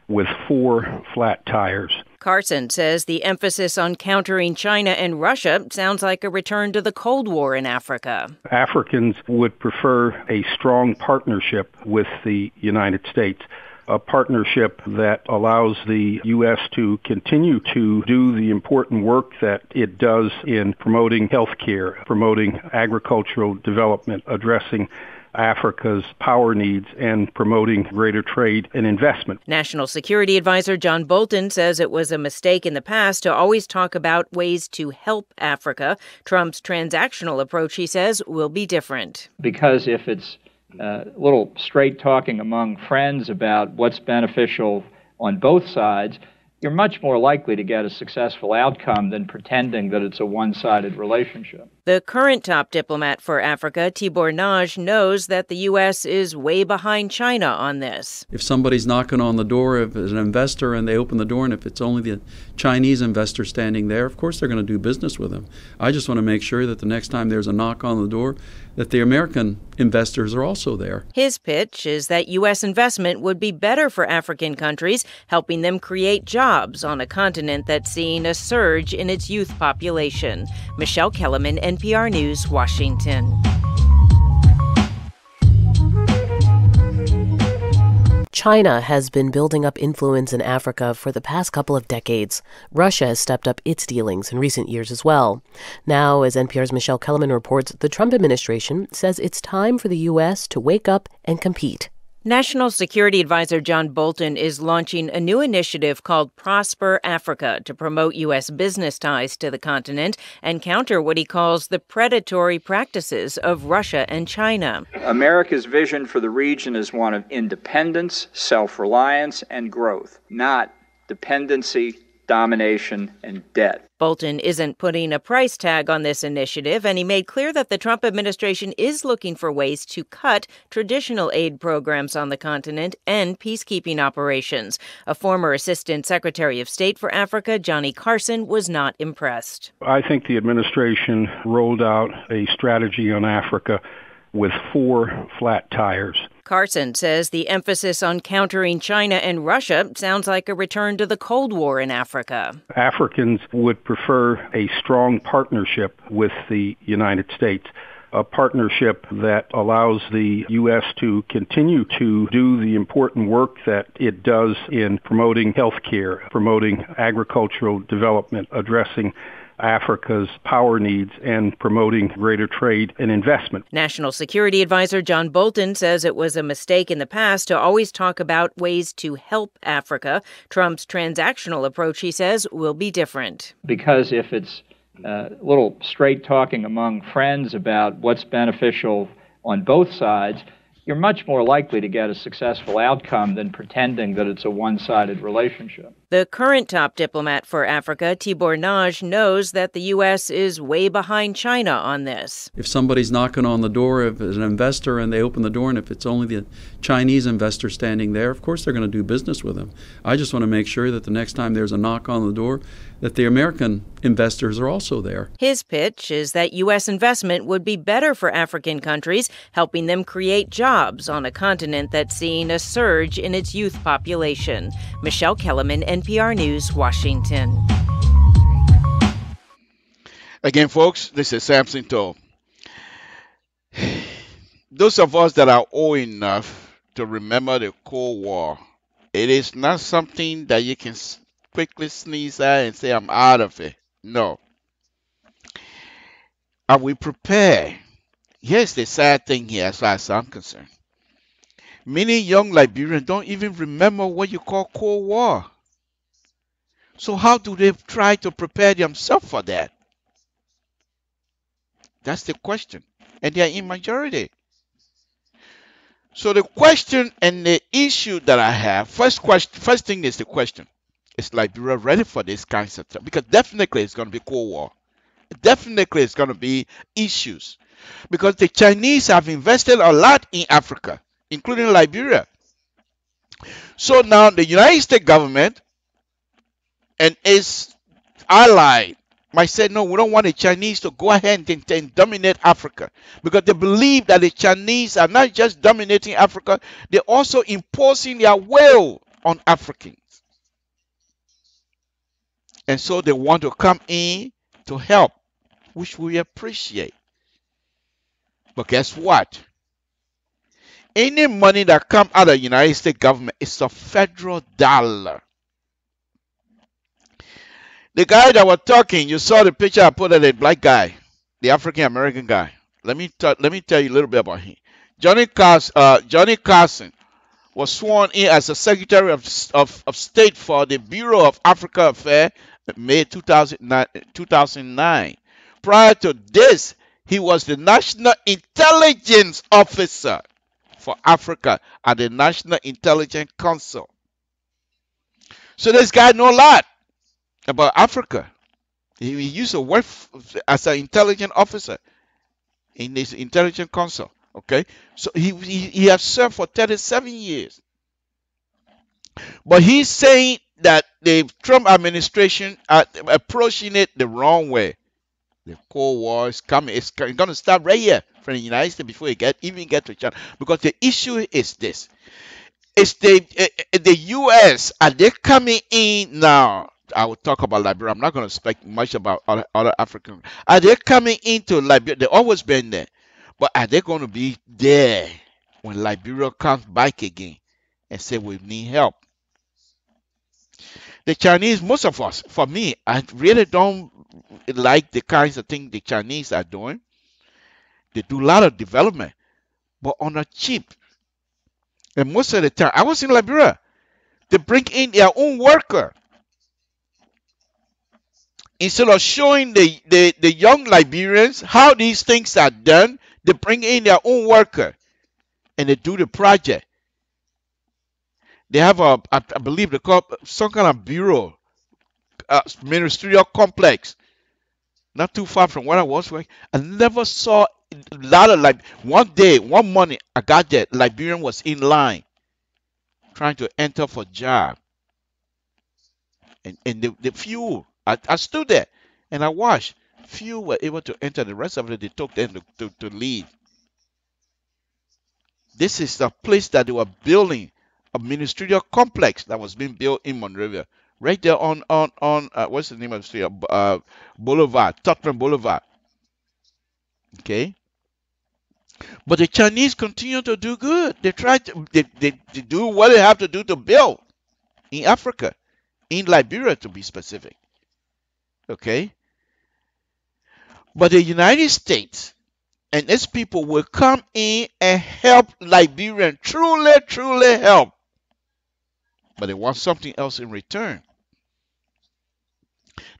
with 4 flat tires. Carson says the emphasis on countering China and Russia sounds like a return to the Cold War in Africa. Africans would prefer a strong partnership with the United States, a partnership that allows the U.S. to continue to do the important work that it does in promoting health care, promoting agricultural development, addressing Africa's power needs and promoting greater trade and investment. National Security Advisor John Bolton says it was a mistake in the past to always talk about ways to help Africa. Trump's transactional approach, he says, will be different. Because if it's a little straight talking among friends about what's beneficial on both sides, you're much more likely to get a successful outcome than pretending that it's a one-sided relationship. The current top diplomat for Africa, Tibor Nagy, knows that the U.S. is way behind China on this. If somebody's knocking on the door as an investor and they open the door, and if it's only the Chinese investor standing there, of course they're going to do business with them. I just want to make sure that the next time there's a knock on the door, that the American investors are also there. His pitch is that U.S. investment would be better for African countries, helping them create jobs on a continent that's seeing a surge in its youth population. Michelle Kellerman, NPR News, Washington. China has been building up influence in Africa for the past couple of decades. Russia has stepped up its dealings in recent years as well. Now, as NPR's Michelle Kellerman reports, the Trump administration says it's time for the U.S. to wake up and compete. National Security Advisor John Bolton is launching a new initiative called Prosper Africa to promote U.S. business ties to the continent and counter what he calls the predatory practices of Russia and China. America's vision for the region is one of independence, self-reliance, and growth, not dependency, domination, and debt. Bolton isn't putting a price tag on this initiative, and he made clear that the Trump administration is looking for ways to cut traditional aid programs on the continent and peacekeeping operations. A former Assistant Secretary of State for Africa, Johnny Carson, was not impressed. I think the administration rolled out a strategy on Africa with 4 flat tires. Carson says the emphasis on countering China and Russia sounds like a return to the Cold War in Africa. Africans would prefer a strong partnership with the United States, a partnership that allows the U.S. to continue to do the important work that it does in promoting health care, promoting agricultural development, addressing Africa's power needs, and promoting greater trade and investment. National Security Advisor John Bolton says it was a mistake in the past to always talk about ways to help Africa. Trump's transactional approach, he says, will be different. Because if it's a little straight talking among friends about what's beneficial on both sides, you're much more likely to get a successful outcome than pretending that it's a one-sided relationship. The current top diplomat for Africa, Tibor Nagy, knows that the U.S. is way behind China on this. If somebody's knocking on the door as an investor and they open the door, and if it's only the Chinese investor standing there, of course they're going to do business with them. I just want to make sure that the next time there's a knock on the door, that the American investors are also there. His pitch is that U.S. investment would be better for African countries, helping them create jobs on a continent that's seeing a surge in its youth population. Michelle Kellerman, NPR News, Washington. Again, folks, this is Samson Toe. Those of us that are old enough to remember the Cold War, it is not something that you can quickly sneeze at and say, I'm out of it. No. Are we prepared? Here's the sad thing here as far as I'm concerned. Many young Liberians don't even remember what you call Cold War. So how do they try to prepare themselves for that? That's the question. And they are in majority. So the question and the issue that I have, first thing is the question. Is Liberia ready for this kind of stuff? Because definitely it's going to be Cold War. Definitely it's going to be issues. Because the Chinese have invested a lot in Africa, including Liberia. So now the United States government and its ally might say, no, we don't want the Chinese to go ahead and dominate Africa. Because they believe that the Chinese are not just dominating Africa, they're also imposing their will on Africans. And so they want to come in to help, which we appreciate. But guess what? Any money that comes out of the United States government is a federal dollar. The guy that was talking, you saw the picture I put of the black guy, the African American guy. Let me tell you a little bit about him. Johnny Carson was sworn in as the Secretary of State for the Bureau of Africa Affairs in May 2009. Prior to this, he was the National Intelligence Officer for Africa at the National Intelligence Council. So this guy knows a lot about Africa. He used to work as an intelligence officer in this intelligence council. Okay, so he has served for 37 years. But he's saying that the Trump administration are approaching it the wrong way. The Cold War is coming. It's going to start right here from the United States before it even get to China. Because the issue is this: it's the U.S. Are they coming in now? I will talk about Liberia. I'm not going to speak much about other African. Are they coming into Liberia? They've always been there, but are they going to be there when Liberia comes back again and say we need help? The Chinese, most of us, for me, I really don't like the kinds of things the Chinese are doing. They do a lot of development, but on a cheap. And most of the time, I was in Liberia, they bring in their own worker. Instead of showing the young Liberians how these things are done, they bring in their own worker and they do the project. They have I believe they call some kind of bureau, ministerial complex, not too far from where I was working. I never saw a lot of one day, one morning, I got there, Liberian was in line trying to enter for job. And the few, I stood there and I watched. Few were able to enter. The rest of it, they took them to leave. This is a place that they were building, a ministerial complex that was being built in Monrovia, right there on what's the name of the street? Boulevard, Tottenham Boulevard. Okay. But the Chinese continue to do good. They try to they do what they have to do to build in Africa, in Liberia to be specific. Okay. But the United States and its people will come in and help Liberian, truly help. But they want something else in return.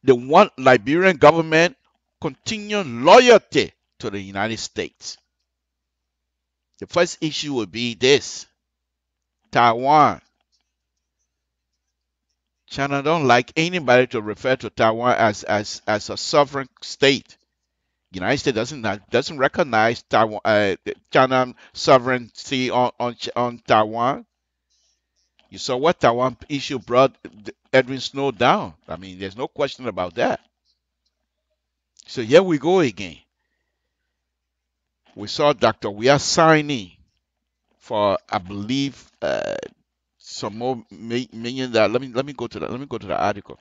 They want Liberian government continued loyalty to the United States. The first issue will be this: Taiwan. China don't like anybody to refer to Taiwan as a sovereign state. The United States doesn't recognize Taiwan, China sovereignty on Taiwan. You saw what Taiwan issue brought Edwin Snow down. I mean, there's no question about that. So here we go again. We saw Dr. We are signing for, I believe, some more million that. Let me go to that. Let me go to the article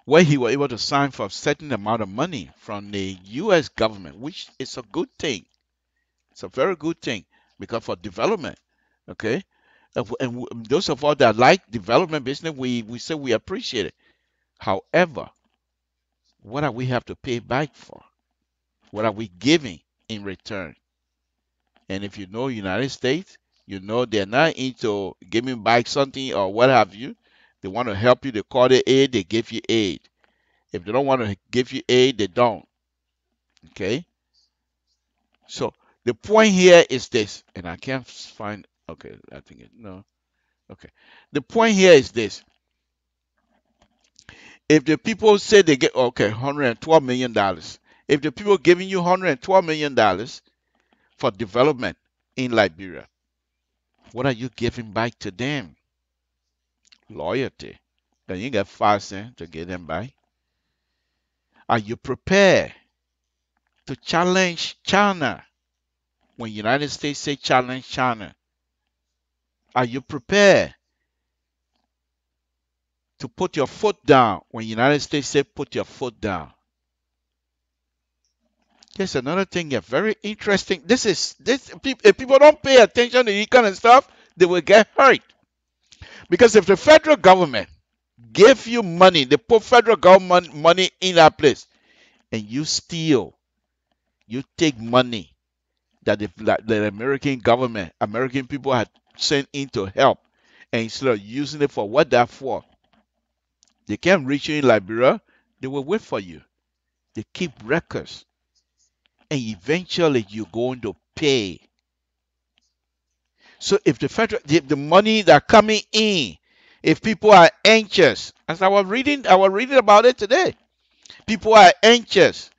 where he was able to sign for a certain amount of money from the U.S. government, which is a good thing. It's a very good thing because for development, okay. And those of us that like development business, we say we appreciate it. However, what do we have to pay back for? What are we giving in return? And if you know United States, you know they're not into giving back something or what have you. They want to help you. They call it aid. They give you aid. If they don't want to give you aid, they don't. Okay? So the point here is this, and I can't find, okay, I think no. Okay. The point here is this. If the people say they get, okay, $112 million. If the people giving you $112 million for development in Liberia, what are you giving back to them? Loyalty. Then you get 5 cents to get them back. Are you prepared to challenge China when United States say challenge China? Are you prepared to put your foot down when United States say put your foot down? Here's another thing that's very interesting. If people don't pay attention to this kind of stuff, they will get hurt. Because if the federal government give you money, they put federal government money in that place, and you steal, you take money that the American government, American people had sent in to help, and instead of using it for what they're for, they can't reach you in Liberia, they will wait for you. They keep records, and eventually you're going to pay. So if the money that coming in, if people are anxious, as I was reading about it today, people are anxious.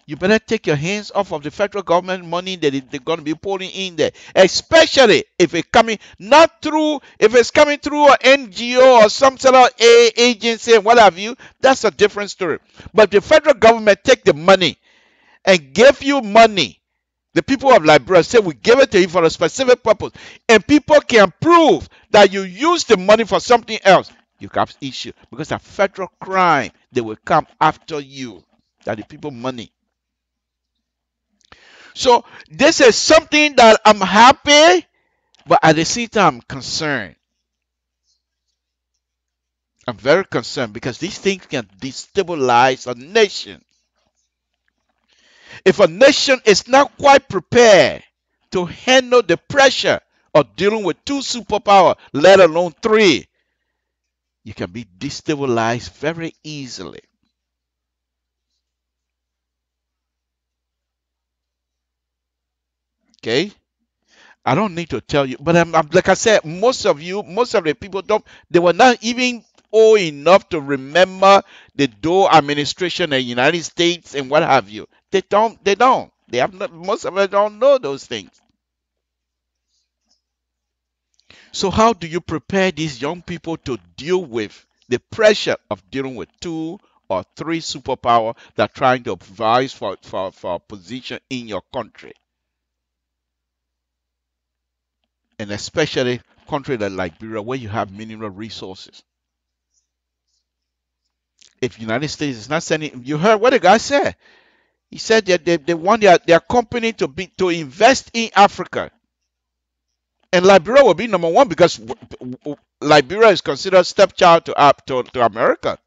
You better take your hands off of the federal government money that they're going to be pulling in there, especially if it's coming if it's coming through an NGO or some sort of agency and what have you. That's a different story. But the federal government take the money and give you money. The people of Liberia say we give it to you for a specific purpose, and people can prove that you use the money for something else. You have issue because a federal crime. They will come after you. That the people money. So this is something that I'm happy, but at the same time I'm concerned. I'm very concerned because these things can destabilize a nation. If a nation is not quite prepared to handle the pressure of dealing with two superpowers, let alone three, you can be destabilized very easily. Okay? I don't need to tell you, but like I said, most of the people they were not even old enough to remember the Doe administration in the United States and what have you. They don't. They have not, most of them don't know those things. So how do you prepare these young people to deal with the pressure of dealing with two or three superpower that are trying to vie for a position in your country? And especially country like Liberia where you have mineral resources. If United States is not sending, you heard what the guy said. He said that they want their company to invest in Africa. And Liberia will be number one because Liberia is considered stepchild to America.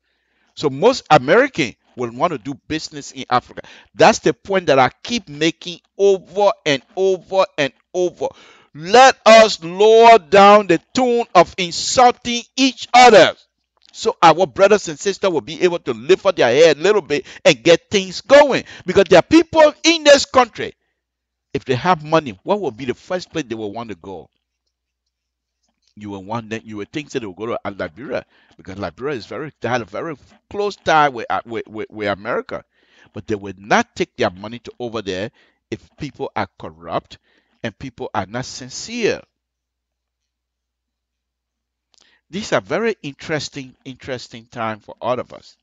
So most Americans will want to do business in Africa. That's the point that I keep making over and over and over. Let us lower down the tone of insulting each other, so our brothers and sisters will be able to lift up their head a little bit and get things going. Because there are people in this country, if they have money, what will be the first place they will want to go? You will think that they will go to Liberia, because Liberia they had a very close tie with America. But they will not take their money to over there if people are corrupt and people are not sincere. These are very interesting time for all of us.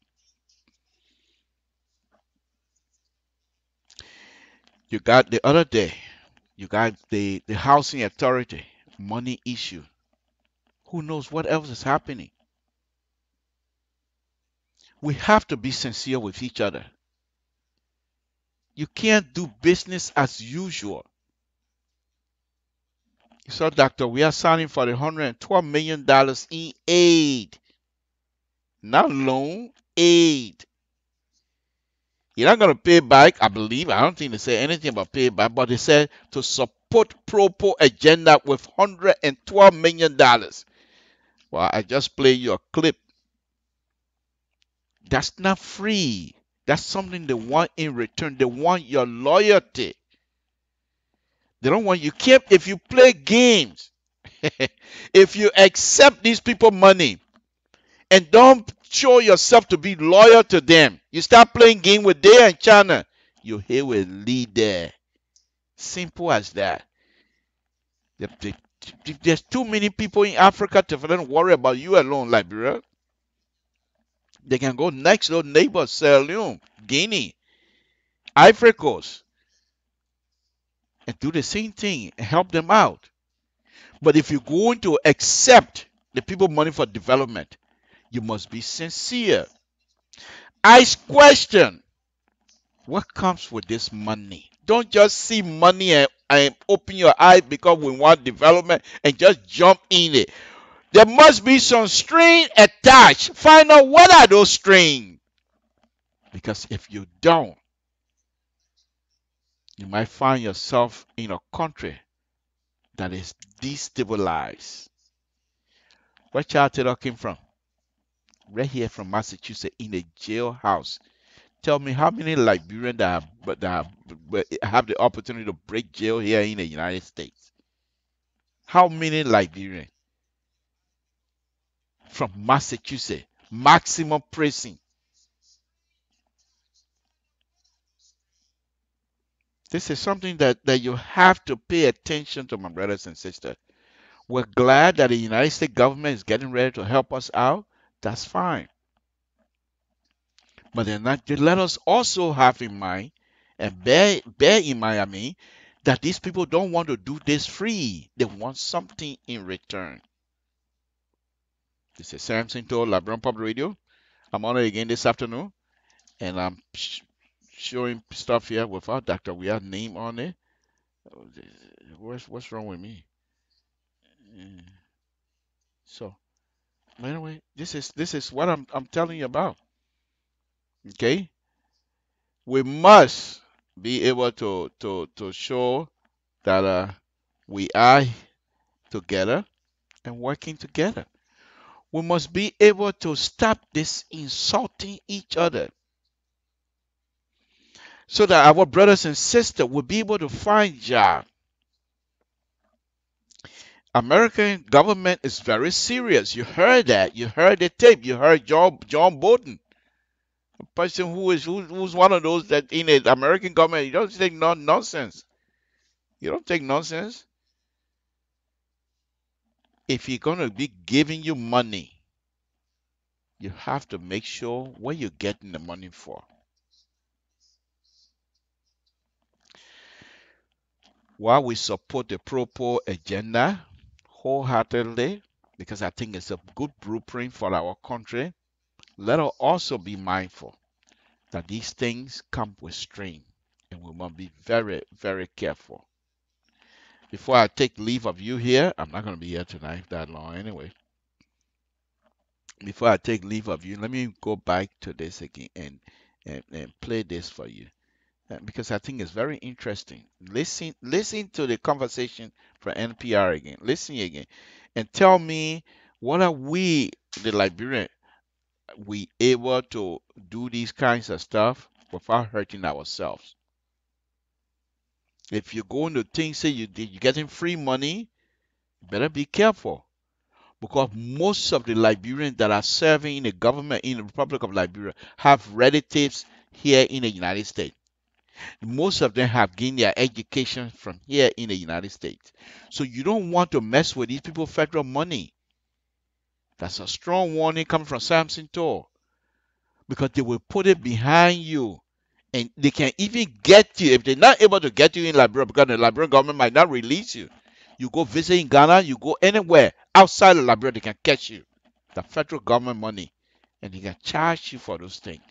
You got the other day, you got the housing authority money issue. Who knows what else is happening? We have to be sincere with each other. You can't do business as usual. You saw, Doctor, we are signing for the $112 million in aid. Not loan, aid. You're not going to pay back, I believe. I don't think they say anything about pay back, but they said to support Propo agenda with $112 million. Well, I just play you a clip. That's not free. That's something they want in return. They want your loyalty. They don't want you keep if you play games. If you accept these people money and don't show yourself to be loyal to them, you start playing game with they and China, you here will lead there. Simple as that. There's too many people in Africa to worry about you alone, Liberia. They can go next door neighbors, Sierra Leone, Guinea, Ivory Coast, and do the same thing and help them out. But if you're going to accept the people money for development, you must be sincere. Ask question. What comes with this money? Don't just see money and open your eyes because we want development and just jump in it. There must be some string attached. Find out what are those strings. Because if you don't, You might find yourself in a country that is destabilized. Where Child Taylor came from? Right here from Massachusetts in a jailhouse. Tell me how many Liberians that have the opportunity to break jail here in the United States? How many Liberians from Massachusetts, maximum prison? This is something that you have to pay attention to, my brothers and sisters. We're glad that the United States government is getting ready to help us out. That's fine. But then let us also have in mind and bear in mind, that these people don't want to do this free. They want something in return. This is Samson Toll, LIBERIA Public Radio. I'm on it again this afternoon, and I'm showing stuff here without Dr. Weir's name on it. What's wrong with me? So anyway, this is what I'm telling you about. Okay, we must be able to show that we are together and working together. We must be able to stop this insulting each other, so that our brothers and sisters will be able to find jobs. American government is very serious. You heard that. You heard the tape. You heard John Bolton, a person who's one of those that in the American government, you don't take nonsense. You don't take nonsense. If you're going to be giving you money, you have to make sure where you're getting the money for. While we support the pro-poor agenda wholeheartedly, because I think it's a good blueprint for our country, let us also be mindful that these things come with strain, and we must be very, very careful. Before I take leave of you here, I'm not going to be here tonight that long anyway. Before I take leave of you, let me go back to this again and play this for you, because I think it's very interesting. Listen to the conversation from NPR again. Listen again, and tell me, what are we, the Liberian, we able to do these kinds of stuff without hurting ourselves? If you're going to think, say you're getting free money, better be careful, because most of the Liberians that are serving in the government in the Republic of Liberia have relatives here in the United States. Most of them have gained their education from here in the United States. So you don't want to mess with these people federal money. That's a strong warning coming from Samson Toll, because they will put it behind you, and they can even get you if they're not able to get you in Liberia, because the Liberian government might not release you. You go visit in Ghana, you go anywhere outside of Liberia, they can catch you. The federal government money, and they can charge you for those things.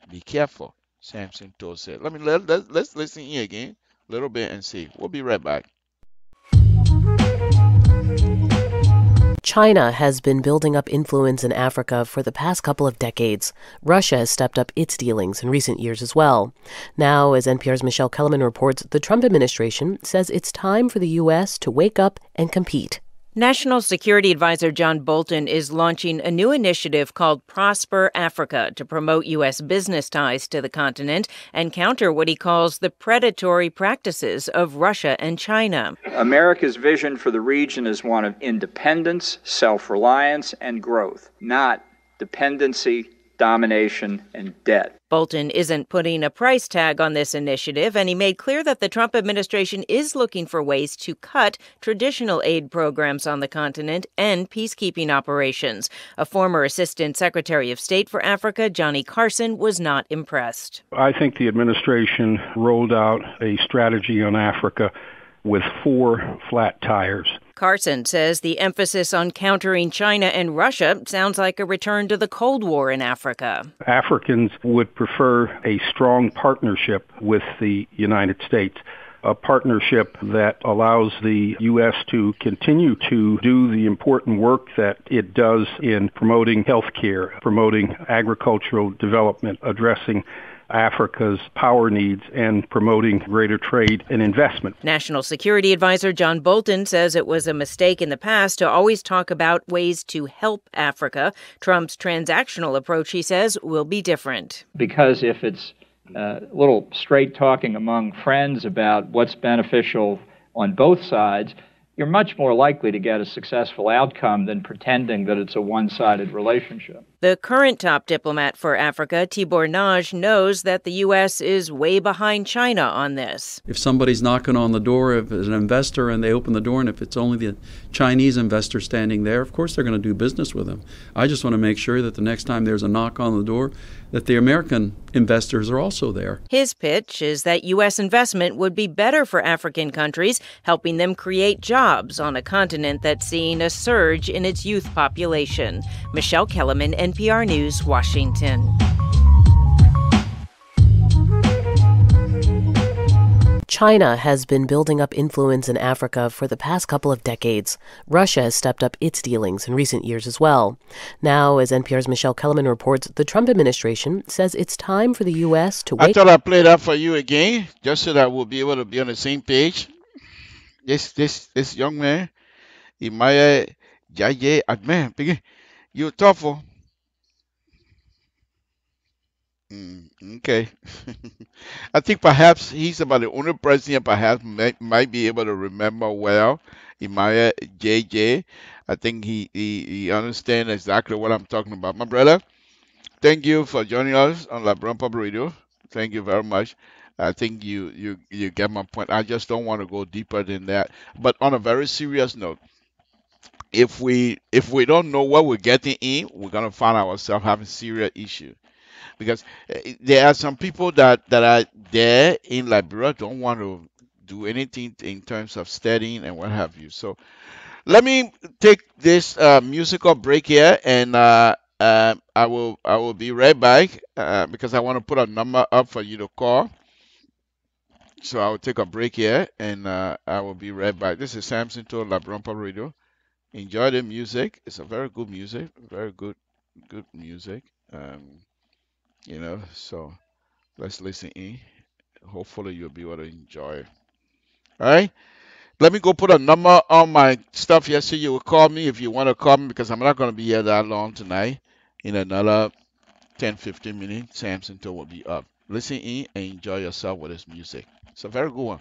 Be careful, Samson Toll said. Let's listen in again a little bit and see. We'll be right back. China has been building up influence in Africa for the past couple of decades. Russia has stepped up its dealings in recent years as well. Now, as NPR's Michelle Kellerman reports, the Trump administration says it's time for the U.S. to wake up and compete. National Security Advisor John Bolton is launching a new initiative called Prosper Africa to promote U.S. business ties to the continent and counter what he calls the predatory practices of Russia and China. America's vision for the region is one of independence, self-reliance, and growth, not dependency, domination, and debt. Bolton isn't putting a price tag on this initiative, and he made clear that the Trump administration is looking for ways to cut traditional aid programs on the continent and peacekeeping operations. A former Assistant Secretary of State for Africa, Johnny Carson, was not impressed. I think the administration rolled out a strategy on Africa with 4 flat tires. Carson says the emphasis on countering China and Russia sounds like a return to the Cold War in Africa. Africans would prefer a strong partnership with the United States, a partnership that allows the U.S. to continue to do the important work that it does in promoting health care, promoting agricultural development, addressing Africa's power needs and promoting greater trade and investment. National Security Advisor John Bolton says it was a mistake in the past to always talk about ways to help Africa. Trump's transactional approach, he says, will be different. Because if it's a little straight talking among friends about what's beneficial on both sides, you're much more likely to get a successful outcome than pretending that it's a one-sided relationship. The current top diplomat for Africa, Tibor Nagy, knows that the U.S. is way behind China on this. If somebody's knocking on the door as an investor and they open the door, and if it's only the Chinese investor standing there, of course they're going to do business with them. I just want to make sure that the next time there's a knock on the door, that the American investors are also there. His pitch is that U.S. investment would be better for African countries, helping them create jobs on a continent that's seeing a surge in its youth population. Michelle Kellerman, NPR News, Washington. China has been building up influence in Africa for the past couple of decades. Russia has stepped up its dealings in recent years as well. Now, as NPR's Michelle Kellerman reports, the Trump administration says it's time for the U.S. to wake up. I thought I'd play that for you again, just so that we'll be able to be on the same page. This young man, Imaya Jaye Adman, you're tough. Okay. I think perhaps he's about the only person perhaps might be able to remember well. Imaya JJ. I think he understands exactly what I'm talking about. My brother, thank you for joining us on LIBERIA Public Radio. Thank you very much. I think you get my point. I just don't want to go deeper than that. But on a very serious note, if we don't know what we're getting in, we're gonna find ourselves having serious issues. Because there are some people that are there in Liberia don't want to do anything in terms of studying and what have you. So let me take this musical break here, and I will be right back because I want to put a number up for you to call. So I will take a break here, and I will be right back. This is Samson to LIBERIA Public Radio. Enjoy the music. It's a very good music, very good music. So let's listen in. Hopefully you'll be able to enjoy it. All right. Let me go put a number on my stuff here so you will call me if you want to call me, because I'm not going to be here that long tonight. In another 10-15 minutes, Samson Tour will be up. Listen in and enjoy yourself with this music. It's a very good one.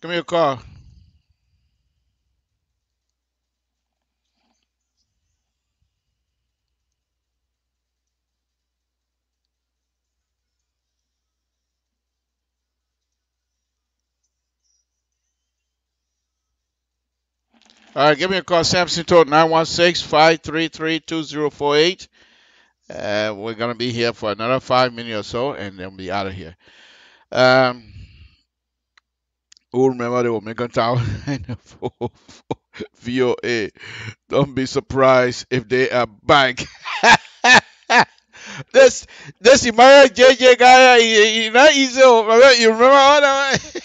Give me a call. All right, give me a call, Samson Todd, 916-533-2048. We're going to be here for another 5 minutes or so, and then we'll be out of here. Who remember the Omega Tower and VOA? Don't be surprised if they are back. this Imara JJ guy, he not easy. You remember all that?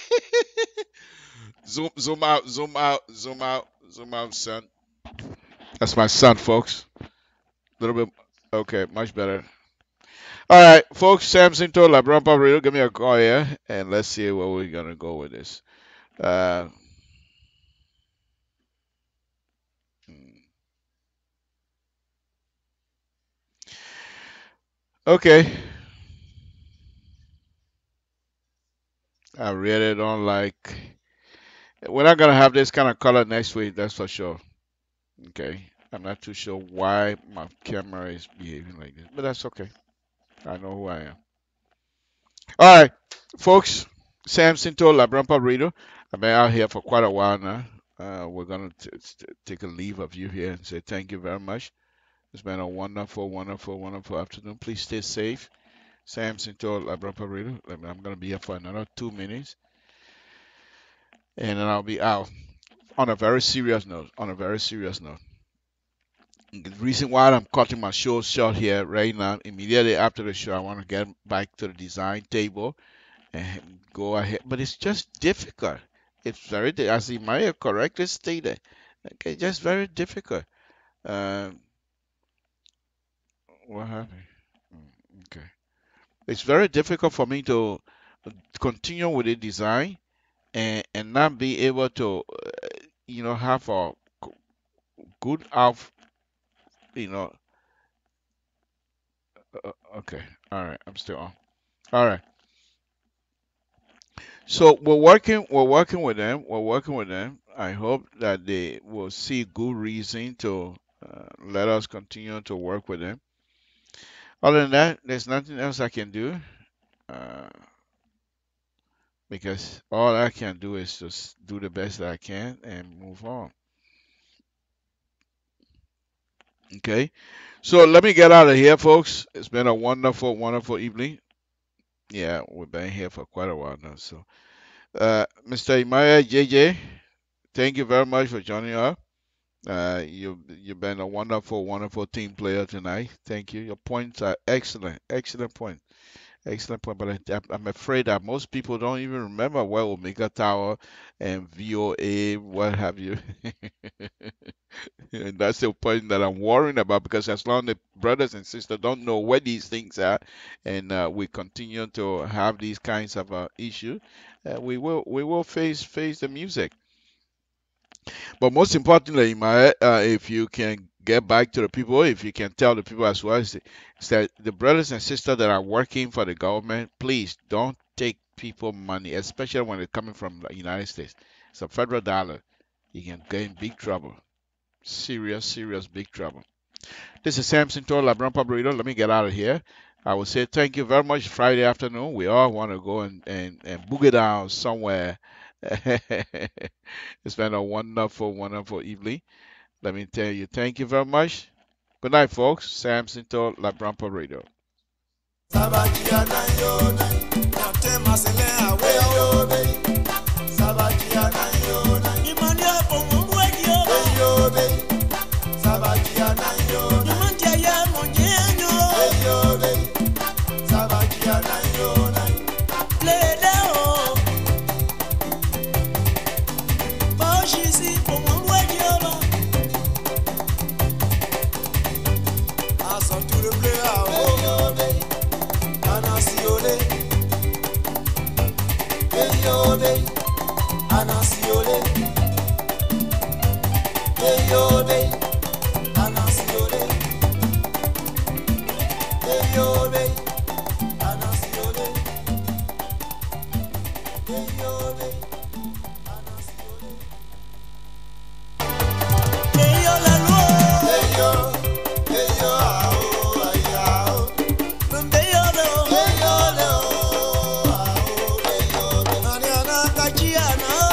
Zoom out, son. That's my son, folks. A little bit, okay, much better. All right, folks. Samson told LeBron Pablo, give me a call here, and let's see where we're gonna go with this. Uh, okay. I really don't like. We're not gonna have this kind of color next week, that's for sure. Okay. I'm not too sure why my camera is behaving like this, but that's okay. I know who I am. All right, folks. Samson told LeBron Pablo, I've been out here for quite a while now. We're gonna take a leave of you here and say thank you very much. It's been a wonderful, wonderful, wonderful afternoon. Please stay safe. Samson told LeBron Pablo, I'm gonna be here for another 2 minutes, and then I'll be out. On a very serious note, the reason why I'm cutting my show short here right now, immediately after the show, I want to get back to the design table and go ahead. But it's just difficult. It's very, as you might have correctly stated, okay, just very difficult. Um, what happened? Okay. It's very difficult for me to continue with the design and not be able to, have a good out, you know. Okay. All right. I'm still on. All right. So we're working with them. We're working with them. I hope that they will see good reason to let us continue to work with them. Other than that, there's nothing else I can do uh, because all I can do is just do the best that I can and move on. Okay. So let me get out of here, folks. It's been a wonderful, wonderful evening. Yeah, we've been here for quite a while now. So, Mr. Imaya JJ, thank you very much for joining us. You've been a wonderful, wonderful team player tonight. Thank you. Your points are excellent, excellent point, excellent point. But I'm afraid that most people don't even remember what Omega Tower and VOA, what have you. And that's the point that I'm worrying about because as long as the brothers and sisters don't know where these things are, and we continue to have these kinds of issues, we will face the music. But most importantly, if you can get back to the people, if you can tell the people as well, is that the brothers and sisters that are working for the government, please don't take people money, especially when it's coming from the United States. It's a federal dollar. You can get in big trouble. Serious, serious big trouble. This is Samson Tola Labron Pabrito. Let me get out of here. I will say thank you very much. Friday afternoon, we all want to go and boogie down somewhere. It's been a wonderful, wonderful evening. Let me tell you, thank you very much. Good night, folks. Samson Tola Labron Pabrito. Chiana